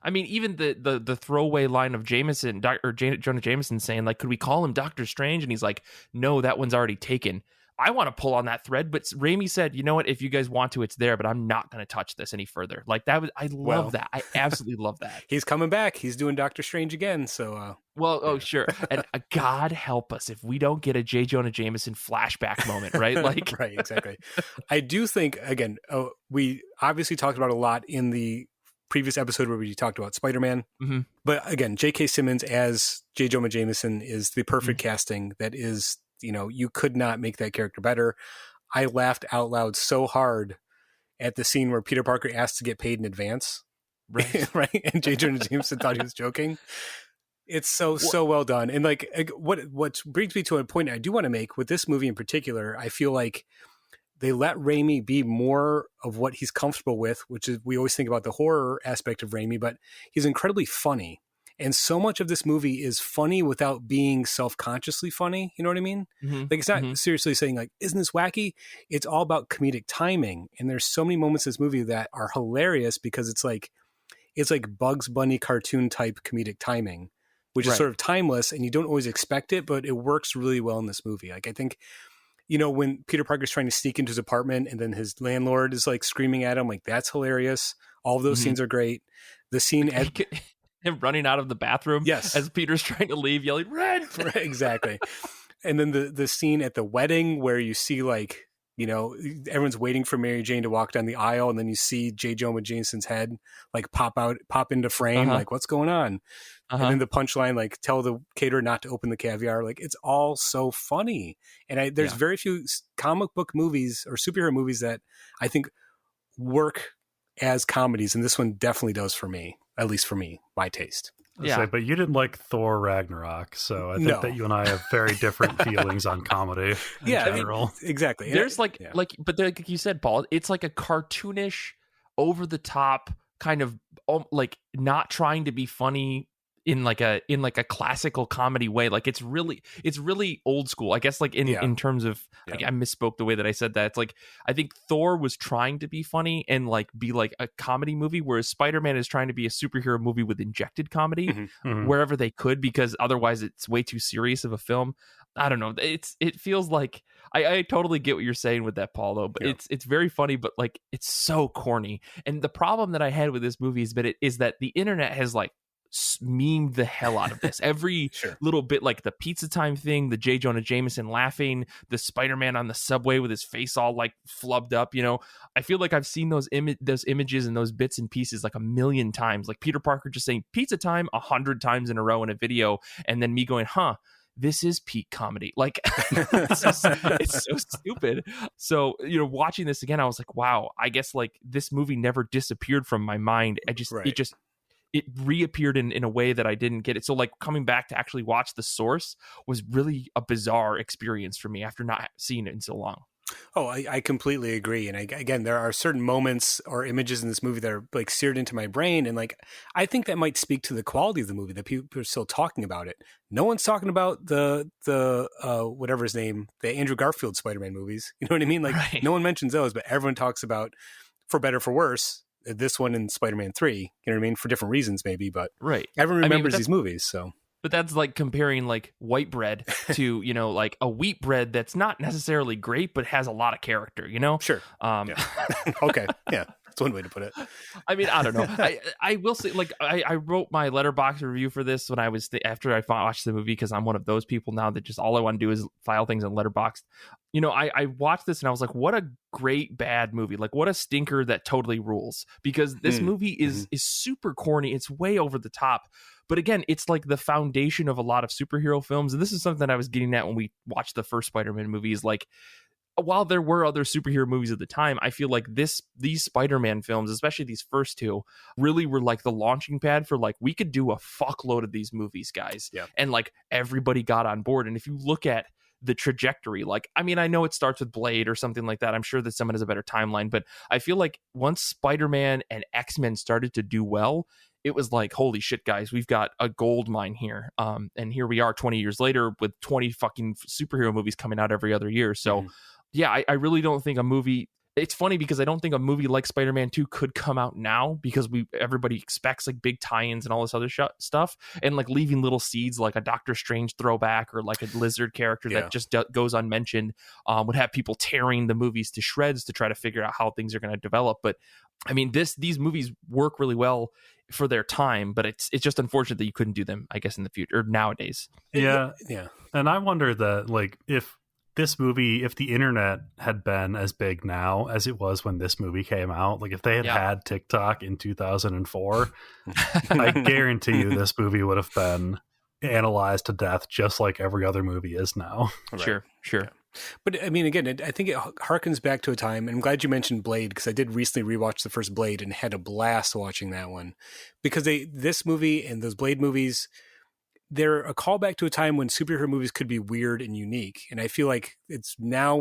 I mean, even the throwaway line of Jonah Jameson saying, like, could we call him Doctor Strange? And he's like, no, that one's already taken. I want to pull on that thread, but Raimi said, you know what? If you guys want to, it's there, but I'm not going to touch this any further. Like I love that. I absolutely love that. He's coming back. He's doing Doctor Strange again. So, sure. And God help us if we don't get a J. Jonah Jameson flashback moment, right? Like, right, exactly. I do think, again, we obviously talked about a lot in the previous episode where we talked about Spider-Man, but again, J.K. Simmons as J. Jonah Jameson is the perfect casting. That is, you could not make that character better. I laughed out loud so hard at the scene where Peter Parker asked to get paid in advance. Right. Right. And J. Jonah Jameson thought he was joking. It's so well done. And like, what brings me to a point I do want to make with this movie in particular, I feel like they let Raimi be more of what he's comfortable with, which is, we always think about the horror aspect of Raimi, but he's incredibly funny. And so much of this movie is funny without being self-consciously funny. You know what I mean? Like, it's not seriously saying, like, isn't this wacky? It's all about comedic timing. And there's so many moments in this movie that are hilarious because it's like Bugs Bunny cartoon type comedic timing, which is sort of timeless, and you don't always expect it, but it works really well in this movie. Like, I think, when Peter Parker's trying to sneak into his apartment and then his landlord is like screaming at him, like, that's hilarious. All of those scenes are great. The scene at him running out of the bathroom as Peter's trying to leave, yelling, "Red!" Right, exactly. And then the scene at the wedding where you see, like, everyone's waiting for Mary Jane to walk down the aisle, and then you see J. Jonah Jameson's head like pop into frame, like, what's going on? And then the punchline, like, tell the caterer not to open the caviar. Like, it's all so funny. And there's very few comic book movies or superhero movies that I think work as comedies, and this one definitely does for me. At least for me, my taste. Yeah, but you didn't like Thor Ragnarok, so I think that you and I have very different feelings on comedy in general. Exactly. There's but like you said, Paul, it's like a cartoonish, over the top kind of like not trying to be funny in like a classical comedy way. Like it's really old school, I guess, like in terms of like, I misspoke the way that I said that. It's like, I think Thor was trying to be funny and like be like a comedy movie, whereas Spider-Man is trying to be a superhero movie with injected comedy wherever they could, because otherwise it's way too serious of a film. I don't know. It feels like I totally get what you're saying with that, Paul, though, but it's very funny, but like it's so corny. And the problem that I had with this movie is that the internet has like memed the hell out of this. Every Sure. little bit, like the pizza time thing, the J. Jonah Jameson laughing, the Spider-Man on the subway with his face all like flubbed up. I feel like I've seen those images and those bits and pieces like a million times. Like Peter Parker just saying pizza time 100 times in a row in a video, and then me going, this is peak comedy. Like it's so stupid. So, watching this again, I was like, wow, I guess like this movie never disappeared from my mind. It reappeared in a way that I didn't get it. So like coming back to actually watch the source was really a bizarre experience for me after not seeing it in so long. Oh, I completely agree. And again, there are certain moments or images in this movie that are like seared into my brain. And like, I think that might speak to the quality of the movie, that people are still talking about it. No one's talking about the whatever his name, the Andrew Garfield Spider-Man movies. You know what I mean? Like No one mentions those, but everyone talks about, for better, for worse, this one in Spider-Man 3. You know what I mean? For different reasons maybe, but everyone remembers these movies. So. But that's like comparing like white bread to, like a wheat bread that's not necessarily great, but has a lot of character, Sure. Okay. Yeah. That's one way to put it. I mean, I don't know. I will say, like, I wrote my Letterboxd review for this when I was after I watched the movie, because I'm one of those people now that just all I want to do is file things on Letterboxd. I watched this and I was like, what a great bad movie. Like, what a stinker that totally rules. Because this movie is super corny. It's way over the top. But again, it's like the foundation of a lot of superhero films. And this is something I was getting at when we watched the first Spider-Man movies. Like, while there were other superhero movies at the time, I feel like these Spider-Man films, especially these first two, really were like the launching pad for like, we could do a fuckload of these movies, guys. Yeah. And like everybody got on board. And if you look at the trajectory, like, I mean, I know it starts with Blade or something like that. I'm sure that someone has a better timeline, but I feel like once Spider-Man and X-Men started to do well, it was like, holy shit, guys, we've got a gold mine here. And here we are 20 years later with 20 fucking superhero movies coming out every other year. So yeah, I really don't think a movie, it's funny because I don't think a movie like Spider-Man 2 could come out now, because everybody expects like big tie-ins and all this other stuff, and like leaving little seeds like a Doctor Strange throwback or like a lizard character that just goes unmentioned would have people tearing the movies to shreds to try to figure out how things are going to develop. But I mean, these movies work really well for their time, but it's just unfortunate that you couldn't do them, I guess, in the future or nowadays. Yeah. And I wonder that, like, if the internet had been as big now as it was when this movie came out, like if they had TikTok in 2004, I guarantee you this movie would have been analyzed to death just like every other movie is now. Right. Sure. Yeah. But I mean, again, I think it harkens back to a time, and I'm glad you mentioned Blade, because I did recently rewatch the first Blade and had a blast watching that one, because this movie and those Blade movies, they're a callback to a time when superhero movies could be weird and unique. And I feel like it's now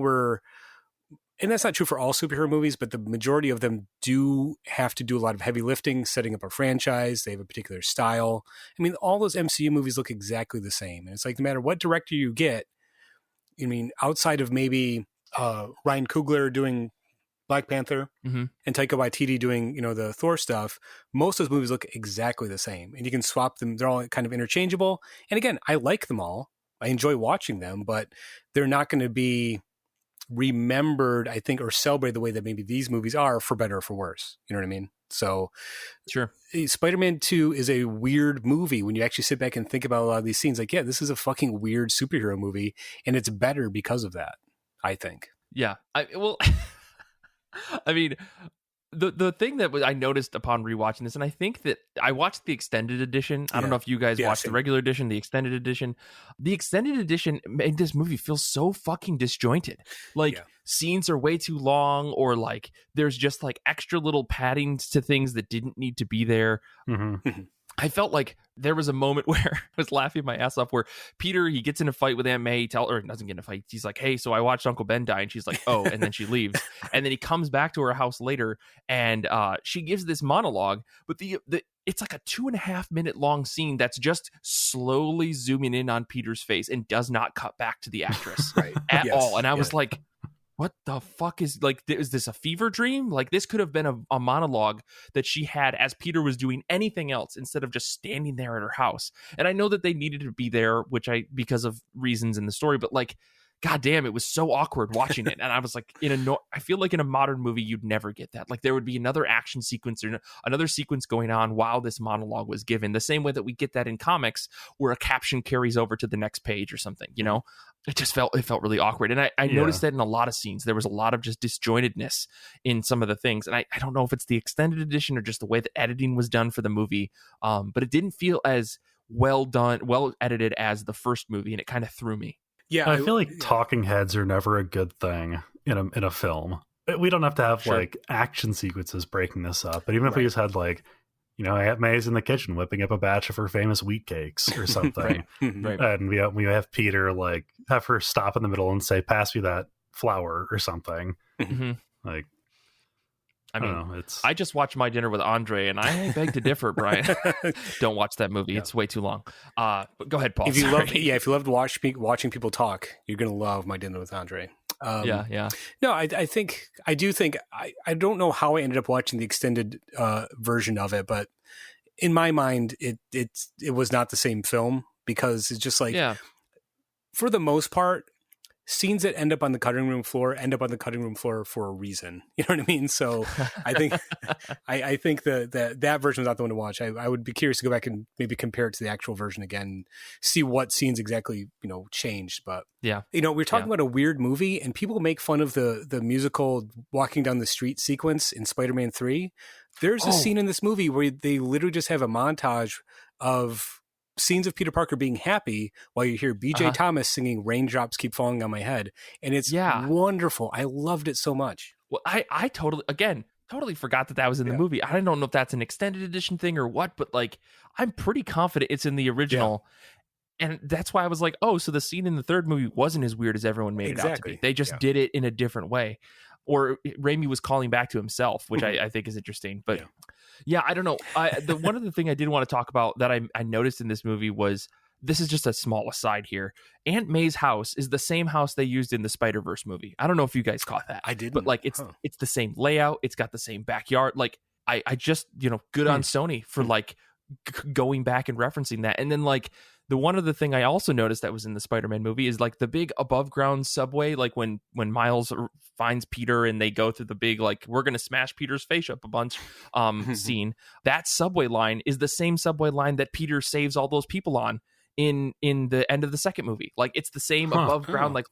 and that's not true for all superhero movies, but the majority of them do have to do a lot of heavy lifting, setting up a franchise. They have a particular style. I mean, all those MCU movies look exactly the same. And it's like, no matter what director you get, I mean, outside of maybe Ryan Coogler doing Black Panther and Taika Waititi doing, the Thor stuff, most of those movies look exactly the same, and you can swap them. They're all kind of interchangeable. And again, I like them all. I enjoy watching them, but they're not going to be remembered, I think, or celebrated the way that maybe these movies are, for better or for worse. You know what I mean? So sure. Spider-Man 2 is a weird movie when you actually sit back and think about a lot of these scenes. Like, yeah, this is a fucking weird superhero movie, and it's better because of that, I think. Yeah. I mean, the thing that I noticed upon rewatching this, and I think that I watched the extended edition. I don't know if you guys watched the regular edition, the extended edition. The extended edition made this movie feel so fucking disjointed. Like scenes are way too long, or like there's just like extra little paddings to things that didn't need to be there. I felt like there was a moment where I was laughing my ass off, where Peter, he gets in a fight with Aunt May, or doesn't get in a fight. He's like, hey, so I watched Uncle Ben die. And she's like, oh, and then she leaves. And then he comes back to her house later, and she gives this monologue, but it's like a 2.5 minute long scene that's just slowly zooming in on Peter's face and does not cut back to the actress at all. And I was like, what the fuck is this a fever dream? Like, this could have been a monologue that she had as Peter was doing anything else, instead of just standing there at her house. And I know that they needed to be there, because of reasons in the story, but like, God damn, it was so awkward watching it. And I was like, I feel like in a modern movie, you'd never get that. Like there would be another action sequence or another sequence going on while this monologue was given, the same way that we get that in comics where a caption carries over to the next page or something, it felt really awkward. And I noticed that in a lot of scenes, there was a lot of just disjointedness in some of the things. And I don't know if it's the extended edition or just the way the editing was done for the movie. But it didn't feel as well done, well edited as the first movie. And it kind of threw me. Yeah, I feel like talking heads are never a good thing in a film. We don't have to have like action sequences breaking this up, but even if we just had like, Aunt May's in the kitchen whipping up a batch of her famous wheat cakes or something, right. And we have Peter like have her stop in the middle and say, "Pass me that flour" or something. Like, I mean, I just watched My Dinner with Andre, and I beg to differ, Brian. Don't watch that movie; it's way too long. But go ahead, Paul. If you loved watching people talk, you're gonna love My Dinner with Andre. Yeah. No, I don't know how I ended up watching the extended version of it, but in my mind, it was not the same film because it's just like, for the most part, scenes that end up on the cutting room floor for a reason. You know what I mean? So I think I think that version was not the one to watch. I would be curious to go back and maybe compare it to the actual version again, see what scenes exactly changed. But we're talking about a weird movie, and people make fun of the musical walking down the street sequence in Spider-Man 3. There's a scene in this movie where they literally just have a montage of scenes of Peter Parker being happy while you hear BJ Thomas singing "Raindrops Keep Falling on My Head," and it's wonderful. I loved it so much. Well, I totally forgot that was in the movie. I don't know if that's an extended edition thing or what, but like I'm pretty confident it's in the original. And that's why I was like, oh, so the scene in the third movie wasn't as weird as everyone made it out to be. They just did it in a different way. Or Raimi was calling back to himself, which I think is interesting. But I don't know. One other thing I did want to talk about that I noticed in this movie was, this is just a small aside here, Aunt May's house is the same house they used in the Spider-Verse movie. I don't know if you guys caught that. I didn't. But like it's the same layout. It's got the same backyard. Like I just, good on Sony for like going back and referencing that. And then like the one other thing I also noticed that was in the Spider-Man movie is like the big above ground subway, like when Miles finds Peter and they go through the big, like, we're going to smash Peter's face up a bunch scene. That subway line is the same subway line that Peter saves all those people on in the end of the second movie. Like it's the same above ground. Like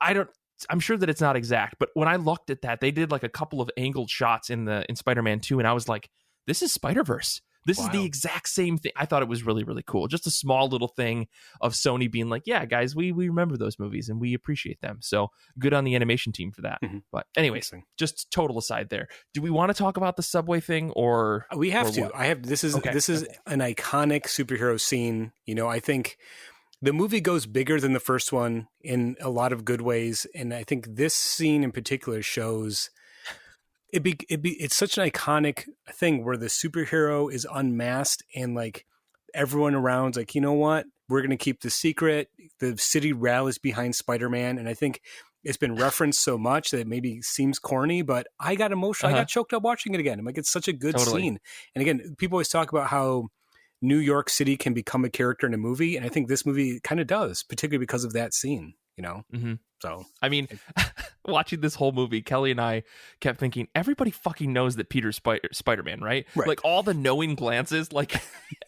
I'm sure that it's not exact, but when I looked at that, they did like a couple of angled shots in Spider-Man 2, and I was like, this is Spider-Verse. This is the exact same thing. I thought it was really, really cool. Just a small little thing of Sony being like, yeah, guys, we remember those movies and we appreciate them. So good on the animation team for that. But anyways, just total aside there. Do we want to talk about the subway thing or we have to? What? This is an iconic superhero scene. I think the movie goes bigger than the first one in a lot of good ways. And I think this scene in particular shows it's such an iconic thing where the superhero is unmasked and like everyone around's like, you know what? We're going to keep the secret. The city rallies behind Spider-Man. And I think it's been referenced so much that it maybe seems corny, but I got emotional. I got choked up watching it again. I'm like, it's such a good scene. And again, people always talk about how New York City can become a character in a movie. And I think this movie kind of does, particularly because of that scene, So, I mean, watching this whole movie, Kelly and I kept thinking, everybody fucking knows that Peter's Spider-Man, right? Like all the knowing glances, like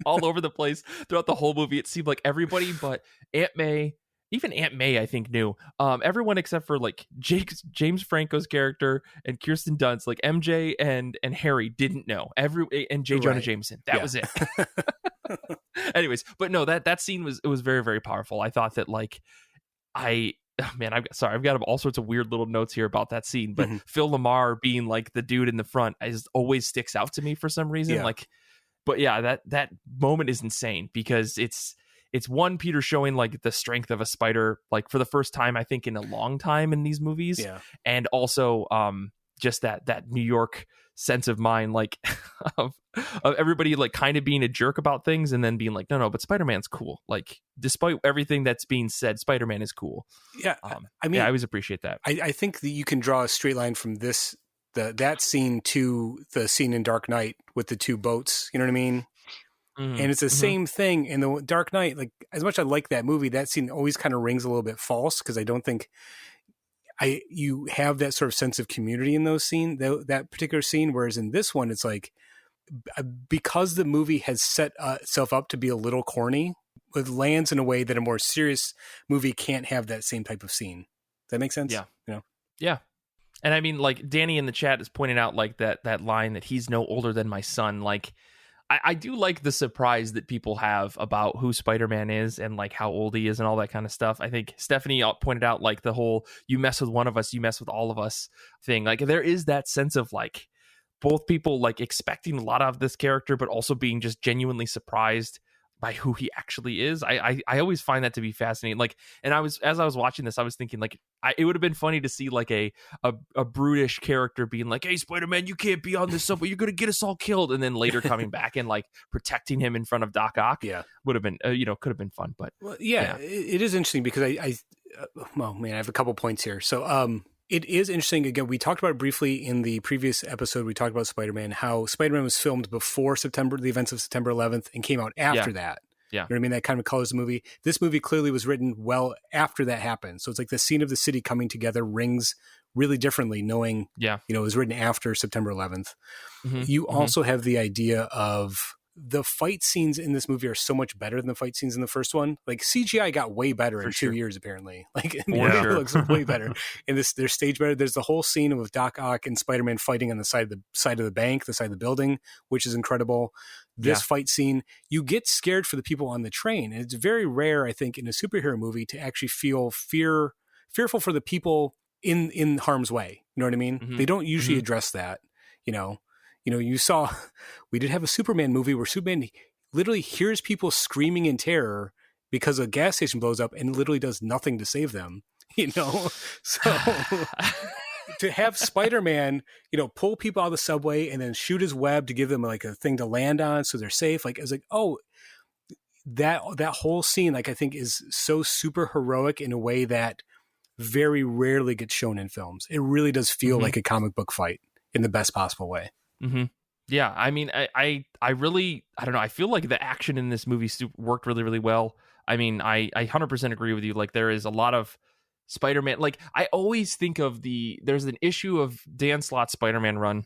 all over the place throughout the whole movie. It seemed like everybody but Aunt May, even Aunt May, I think knew. Everyone except for like James Franco's character and Kirsten Dunst, like MJ and Harry didn't know. And J. Jonah Jameson. That was it. Anyways, but no, that scene was very, very powerful. I thought that like I've got all sorts of weird little notes here about that scene, but Phil Lamar being like the dude in the front always sticks out to me for some reason. But that moment is insane because it's one, Peter showing like the strength of a spider, like for the first time, I think in a long time in these movies. Yeah. And also just that New York sense of mind, like of everybody like kind of being a jerk about things and then being like, no, but Spider-Man's cool. Like despite everything that's being said, Spider-Man is cool. Yeah. I mean, I always appreciate that. I think that you can draw a straight line from that scene to the scene in Dark Knight with the two boats. You know what I mean? And it's the same thing in the Dark Knight. Like, as much as I like that movie, that scene always kind of rings a little bit false, because I don't think you have that sort of sense of community in that particular scene. Whereas in this one, it's like, because the movie has set itself up to be a little corny, it lands in a way that a more serious movie can't have that same type of scene. Does that make sense? Yeah. You know? Yeah. And I mean, like, Danny in the chat is pointing out, like, that line that he's no older than my son. Like, I do like the surprise that people have about who Spider-Man is and, like, how old he is and all that kind of stuff. I think Stephanie pointed out, like, the whole you mess with one of us, you mess with all of us thing. Like, there is that sense of, like, both people, like, expecting a lot of this character, but also being just genuinely surprised by who he actually is. I always find that to be fascinating. Like, and as I was watching this, I was thinking, like, it would have been funny to see, like, a brutish character being like, "Hey, Spider-Man, you can't be on this subway. You're gonna get us all killed," and then later coming back and, like, protecting him in front of Doc Ock. Yeah, would have been could have been fun. But it is interesting because I have a couple points here. So it is interesting. Again, we talked about it briefly in the previous episode. We talked about Spider-Man, how Spider-Man was filmed before the events of September 11th, and came out after that. Yeah. You know what I mean? That kind of colors the movie. This movie clearly was written well after that happened. So it's like the scene of the city coming together rings really differently, knowing, it was written after September 11th. You also have the idea of the fight scenes in this movie are so much better than the fight scenes in the first one. Like, CGI got way better in 2 years, apparently. Like, it looks way better. And they're staged better. There's the whole scene with Doc Ock and Spider-Man fighting on the side of the bank, the side of the building, which is incredible. This fight scene, you get scared for the people on the train. And it's very rare, I think, in a superhero movie to actually feel fearful for the people in harm's way. You know what I mean? They don't usually address that, you saw, we did have a Superman movie where Superman literally hears people screaming in terror because a gas station blows up and literally does nothing to save them, So to have Spider-Man, pull people out of the subway and then shoot his web to give them, like, a thing to land on so they're safe. Like, I was like, oh, that whole scene, like, I think is so super heroic in a way that very rarely gets shown in films. It really does feel like a comic book fight in the best possible way. Yeah, I mean, I really, I don't know. I feel like the action in this movie worked really, really well. I mean, I 100% agree with you. Like, there is a lot of Spider-Man. Like, I always think of there's an issue of Dan Slott's Spider-Man run.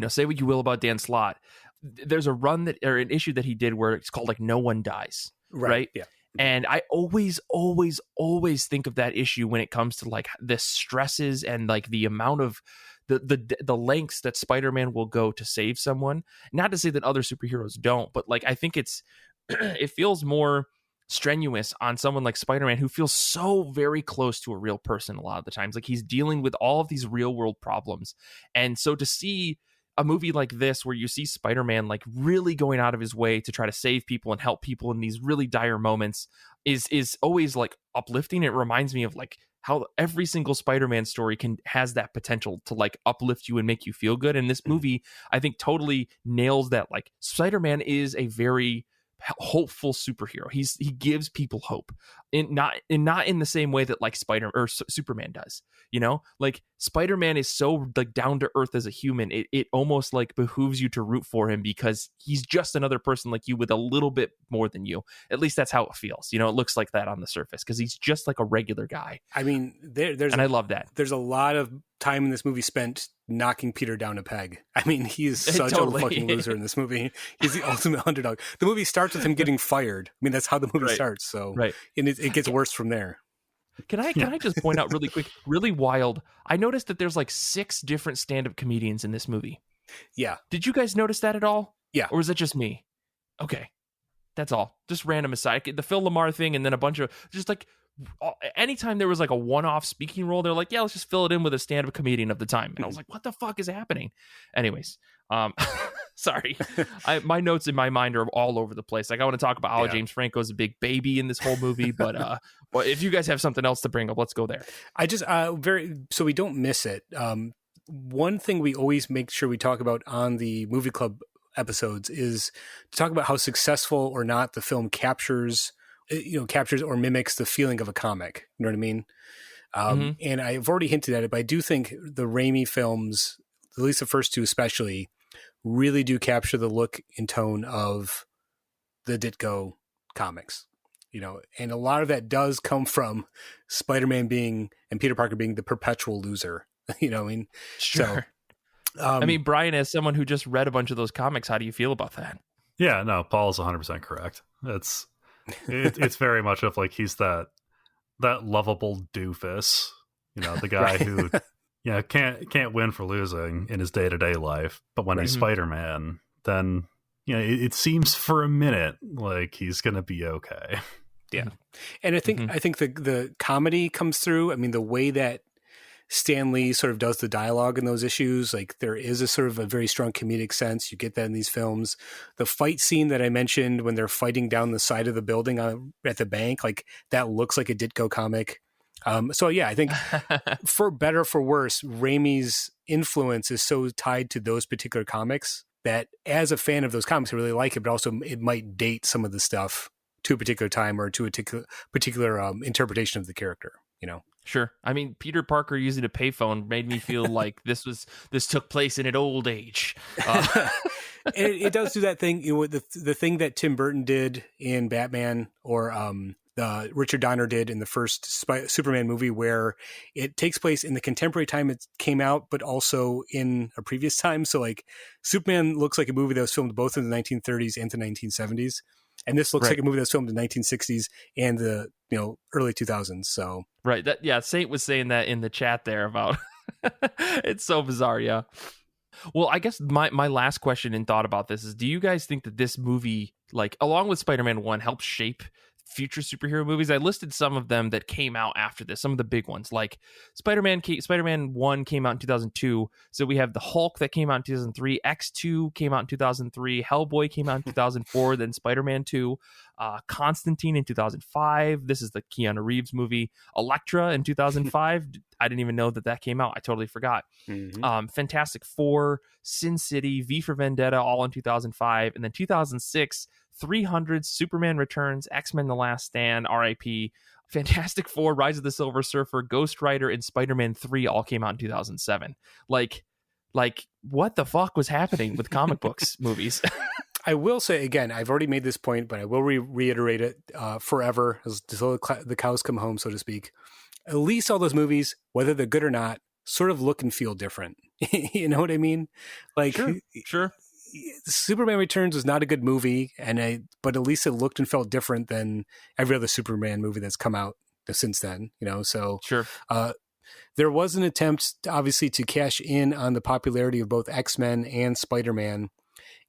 Say what you will about Dan Slott. There's a run or an issue that he did where it's called, like, No One Dies. Right? Yeah. And I always, always, always think of that issue when it comes to, like, the stresses and, like, the amount of the lengths that Spider-Man will go to save someone. Not to say that other superheroes don't, but, like, I think it feels more strenuous on someone like Spider-Man, who feels so very close to a real person a lot of the times. Like, he's dealing with all of these real world problems. And so to see a movie like this, where you see Spider-Man, like, really going out of his way to try to save people and help people in these really dire moments is always, like, uplifting. It reminds me of, like, how every single Spider-Man story has that potential to, like, uplift you and make you feel good. And this movie, I think, totally nails that. Like, Spider-Man is a very hopeful superhero. He gives people hope, not in the same way that, like, Superman does. Like, Spider-Man is so, like, down to earth as a human. It almost, like, behooves you to root for him because he's just another person like you with a little bit more than you. At least that's how it feels. It looks like that on the surface because he's just like a regular guy. I mean, I love that. There's a lot of time in this movie spent knocking Peter down a peg. I mean, he is such a fucking loser in this movie. He's the ultimate underdog. The movie starts with him getting fired. I mean, that's how the movie starts. So, and it gets worse from there. Can I just point out really quick, really wild? I noticed that there's, like, 6 different stand-up comedians in this movie. Yeah. Did you guys notice that at all? Yeah. Or was it just me? Okay. That's all. Just random aside. The Phil Lamar thing, and then a bunch of just, like, anytime there was, like, a one-off speaking role, they're like, yeah, let's just fill it in with a stand-up comedian of the time. And I was like, what the fuck is happening? Anyways, sorry. My notes in my mind are all over the place. Like, I want to talk about how James Franco is a big baby in this whole movie, but well, if you guys have something else to bring up, let's go there. I just so we don't miss it. One thing we always make sure we talk about on the movie club episodes is to talk about how successful or not the film captures or mimics the feeling of a comic. You know what I mean? And I've already hinted at it, but I do think the Raimi films, at least the first two especially, really do capture the look and tone of the Ditko comics, and a lot of that does come from Spider-Man and Peter Parker being the perpetual loser. What I mean? Sure. So, I mean, Brian, as someone who just read a bunch of those comics, how do you feel about that? Yeah, no, Paul's 100% correct. It's very much of like he's that lovable doofus, the guy who can't win for losing in his day-to-day life, but when he's Spider-Man, then it seems for a minute like he's gonna be okay. Yeah, and I think the comedy comes through. I mean, the way that Stan Lee sort of does the dialogue in those issues, like there is a sort of a very strong comedic sense. You get that in these films. The fight scene that I mentioned when they're fighting down the side of the building at the bank, like that looks like a Ditko comic. So yeah, I think for better or for worse, Raimi's influence is so tied to those particular comics that as a fan of those comics, I really like it, but also it might date some of the stuff to a particular time or to a particular interpretation of the character, Sure. I mean, Peter Parker using a payphone made me feel like this took place in an old age. It does do that thing, the thing that Tim Burton did in Batman, or Richard Donner did in the first Superman movie, where it takes place in the contemporary time it came out, but also in a previous time. So like Superman looks like a movie that was filmed both in the 1930s and the 1970s. And this looks like a movie that was filmed in the 1960s and the early 2000s. So right, Saint was saying that in the chat there about it's so bizarre. Yeah. Well, I guess my last question and thought about this is: do you guys think that this movie, like along with Spider-Man 1, helps shape future superhero movies? I listed some of them that came out after this, some of the big ones, like Spider-Man 1 came out in 2002, so we have the Hulk that came out in 2003, X2 came out in 2003, Hellboy came out in 2004, then Spider-Man 2, Constantine in 2005, this is the Keanu Reeves movie, Elektra in 2005, I didn't even know that came out, I totally forgot. Fantastic Four, Sin City, V for Vendetta, all in 2005, and then 2006, 300, Superman Returns, X-Men The Last Stand, R.I.P., Fantastic Four, Rise of the Silver Surfer, Ghost Rider, and Spider-Man 3 all came out in 2007. Like what the fuck was happening with comic books movies? I will say, again, I've already made this point, but I will reiterate it forever, until the cows come home, so to speak. At least all those movies, whether they're good or not, sort of look and feel different. You know what I mean? Like, Sure. Superman Returns was not a good movie, but at least it looked and felt different than every other Superman movie that's come out since then. So sure. There was an attempt, obviously, to cash in on the popularity of both X-Men and Spider-Man,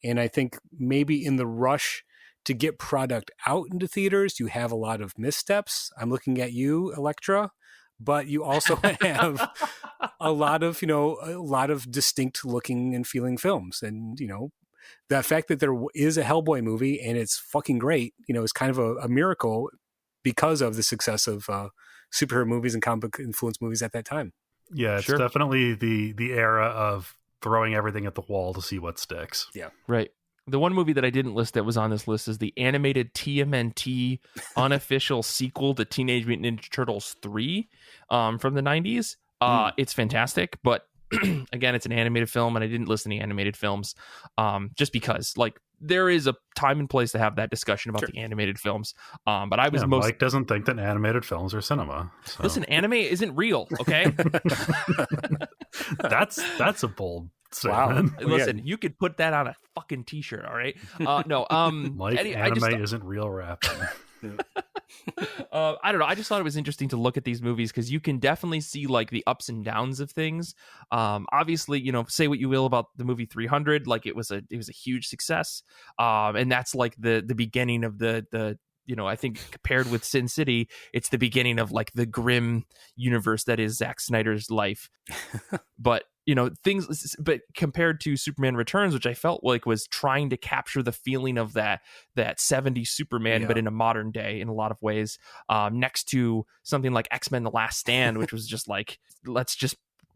and I think maybe in the rush to get product out into theaters, you have a lot of missteps. I'm looking at you, Elektra. But you also have a lot of distinct looking and feeling films. And, the fact that there is a Hellboy movie and it's fucking great, is kind of a miracle because of the success of superhero movies and comic book influence movies at that time. Yeah, it's definitely the era of throwing everything at the wall to see what sticks. Yeah. Right. The one movie that I didn't list that was on this list is the animated TMNT unofficial sequel to Teenage Mutant Ninja Turtles 3 from the 90s. It's fantastic, but again, it's an animated film, and I didn't list any animated films just because, like, there is a time and place to have that discussion about the animated films. But I was Mike doesn't think that animated films are cinema. So. Listen, anime isn't real, okay? That's a bold statement. Wow. Listen, you could put that on a fucking t-shirt, all right? No, Mike, anime isn't real rapping. I don't know. I just thought it was interesting to look at these movies because you can definitely see like the ups and downs of things. Obviously, say what you will about the movie 300, like it was a huge success, and that's like the beginning of the I think compared with Sin City, it's the beginning of like the grim universe that is Zack Snyder's life. But but compared to Superman Returns, which I felt like was trying to capture the feeling of that 70s Superman, but in a modern day in a lot of ways, next to something like X-Men The Last Stand, which was just like,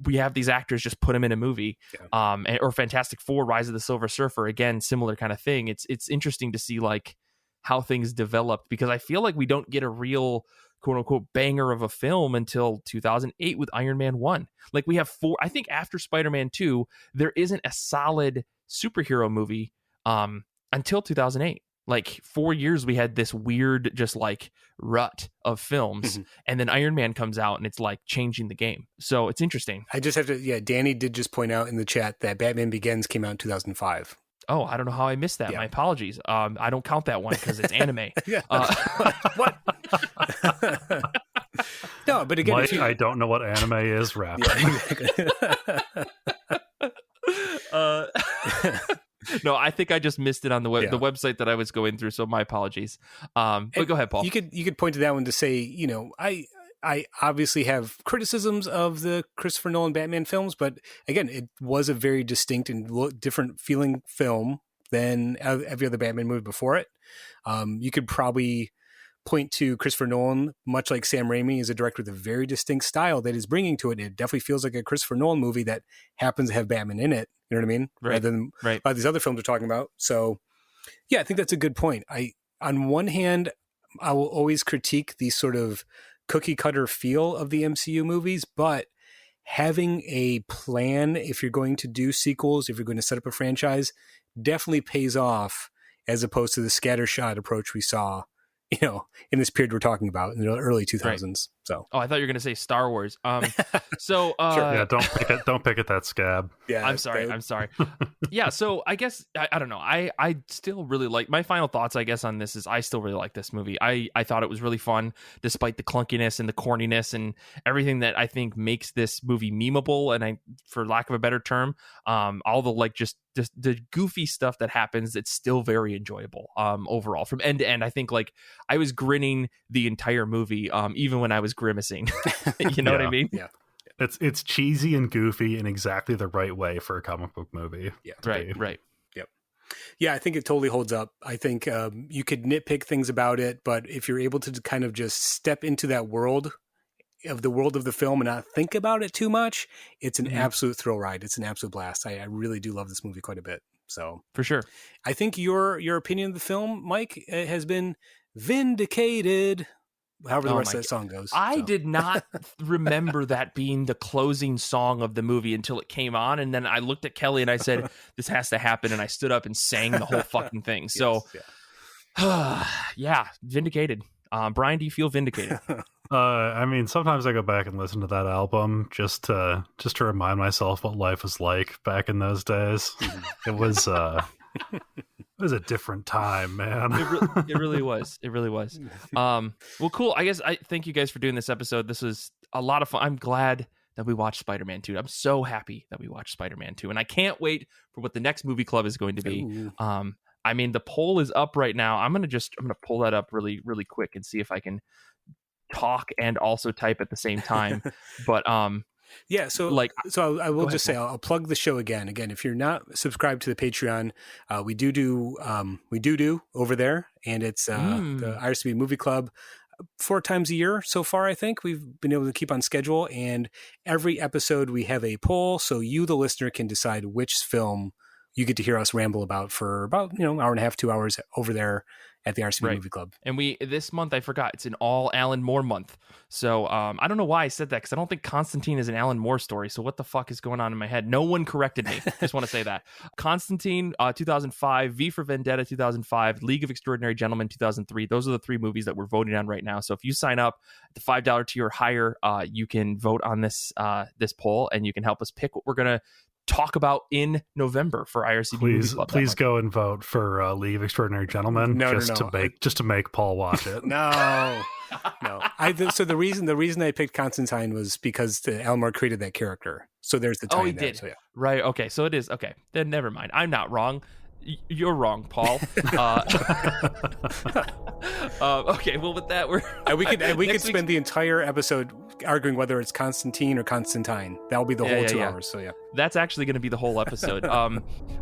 we have these actors, just put them in a movie. Or Fantastic Four, Rise of the Silver Surfer, again, similar kind of thing. It's interesting to see like how things developed, because I feel like we don't get a real quote unquote banger of a film until 2008 with Iron Man 1. Like we have four, I think after Spider-Man 2, there isn't a solid superhero movie until 2008. like 4 years we had this weird just like rut of films, and then Iron Man comes out and it's like changing the game. So it's interesting. I just have to, Danny did just point out in the chat that Batman Begins came out in 2005. Oh, I don't know how I missed that. My apologies. I don't count that one because it's anime. What? No, but again, Mike, I don't know what anime is. Rap. No, I think I just missed it on the website that I was going through. So my apologies. But go ahead, Paul. You could point to that one to say, I obviously have criticisms of the Christopher Nolan Batman films, but again, it was a very distinct and different feeling film than every other Batman movie before it. You could probably point to Christopher Nolan, much like Sam Raimi, is a director with a very distinct style that is bringing to it. It definitely feels like a Christopher Nolan movie that happens to have Batman in it. You know what I mean? Right. Rather than a lot of these other films we're talking about. So, yeah, I think that's a good point. On one hand, I will always critique the sort of cookie cutter feel of the MCU movies, but having a plan, if you're going to do sequels, if you're going to set up a franchise, definitely pays off as opposed to the scattershot approach we saw, in this period we're talking about in the early 2000s. Right. So, I thought you were going to say Star Wars. Sure. Yeah, don't pick at that scab. Yeah, I'm sorry. Yeah, so I guess I don't know. I still really like, my final thoughts, I guess, on this is I still really like this movie. I thought it was really fun, despite the clunkiness and the corniness and everything that I think makes this movie memeable. And for lack of a better term, all the like just the goofy stuff that happens, it's still very enjoyable overall from end to end. I think like I was grinning the entire movie, even when I was grimacing. You know what I mean? Yeah. It's cheesy and goofy in exactly the right way for a comic book movie. Yeah. Right. Yep. Yeah, I think it totally holds up. I think you could nitpick things about it, but if you're able to kind of just step into that world of the film and not think about it too much, it's an absolute thrill ride. It's an absolute blast. I really do love this movie quite a bit. So for sure. I think your opinion of the film, Mike, has been vindicated. However the rest of that song goes. I did not remember that being the closing song of the movie until it came on. And then I looked at Kelly and I said, this has to happen. And I stood up and sang the whole fucking thing. So, yeah, vindicated. Brian, do you feel vindicated? I mean, sometimes I go back and listen to that album just to remind myself what life was like back in those days. It was a different time, man. It really was. It really was. Well, cool. I guess I thank you guys for doing this episode. This was a lot of fun. I'm glad that we watched Spider-Man 2. I'm so happy that we watched Spider-Man 2, and I can't wait for what the next movie club is going to be. Ooh. I mean, the poll is up right now. I'm gonna pull that up really, really quick and see if I can talk and also type at the same time. But yeah, so I will just say I'll plug the show again. Again, if you're not subscribed to the Patreon, we do over there, and it's the IRCB Movie Club 4 times a year so far. I think we've been able to keep on schedule, and every episode we have a poll, so you, the listener, can decide which film you get to hear us ramble about for about hour and a half, 2 hours over there at the IRCB Movie Club. And this month, I forgot, it's an all Alan Moore month. So I don't know why I said that, because I don't think Constantine is an Alan Moore story. So what the fuck is going on in my head? No one corrected me. Just want to say that. Constantine, 2005, V for Vendetta, 2005, League of Extraordinary Gentlemen, 2003. Those are the 3 movies that we're voting on right now. So if you sign up at the $5 tier or higher, you can vote on this poll, and you can help us pick what we're going to talk about in November for IRCB Movie Club. Please go and vote for League of Extraordinary Gentlemen just to make Paul watch it. No. So the reason I picked Constantine was because Alan Moore created that character. So there's the tie. Oh, he did. So, yeah. Right. Okay. So it is. Okay. Then never mind. I'm not wrong. You're wrong, Paul. Okay, well, with that, we could spend the entire episode arguing whether it's Constantine or Constantine. That will be the whole 2 hours. So that's actually going to be the whole episode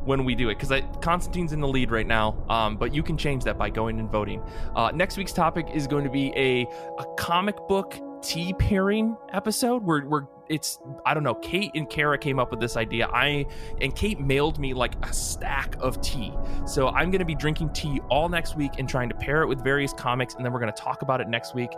when we do it, because Constantine's in the lead right now. But you can change that by going and voting. Next week's topic is going to be a comic book tea pairing episode. I don't know, Kate and Kara came up with this idea. And Kate mailed me like a stack of tea. So I'm going to be drinking tea all next week and trying to pair it with various comics, and then we're going to talk about it next week.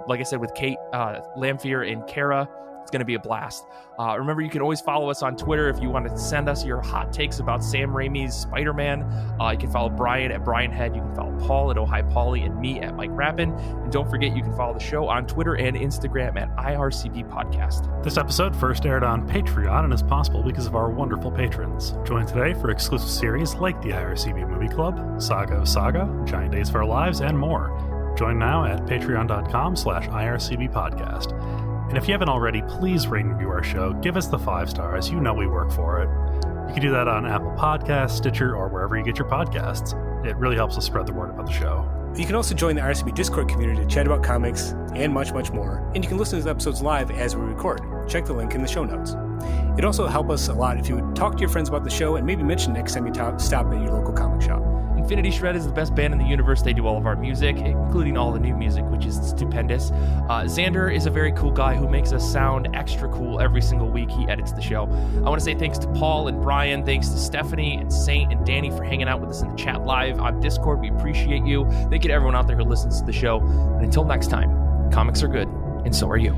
Like I said, with Kate Lamphere and Kara, It's going to be a blast. Remember, you can always follow us on Twitter if you want to send us your hot takes about Sam Raimi's Spider-Man. You can follow Brian at BrianHead. You can follow Paul at OhiPauly and me at Mike Rappin. And don't forget, you can follow the show on Twitter and Instagram at IRCB Podcast. This episode first aired on Patreon and is possible because of our wonderful patrons. Join today for exclusive series like the IRCB Movie Club, Saga of Saga, Giant Days for Our Lives, and more. Join now at patreon.com/IRCB Podcast. And if you haven't already, please rate and review our show. Give us the 5 stars. You know we work for it. You can do that on Apple Podcasts, Stitcher, or wherever you get your podcasts. It really helps us spread the word about the show. You can also join the IRCB Discord community to chat about comics and much, much more. And you can listen to the episodes live as we record. Check the link in the show notes. It'd also help us a lot if you would talk to your friends about the show and maybe mention next time you stop at your local comic shop. Infinity Shred is the best band in the universe. They do all of our music, including all the new music, which is stupendous. Xander is a very cool guy who makes us sound extra cool every single week he edits the show. I want to say thanks to Paul and Brian, thanks to Stephanie and Saint and Danny for hanging out with us in the chat live on Discord. We appreciate you. Thank you to everyone out there who listens to the show. And until next time, comics are good, and so are you.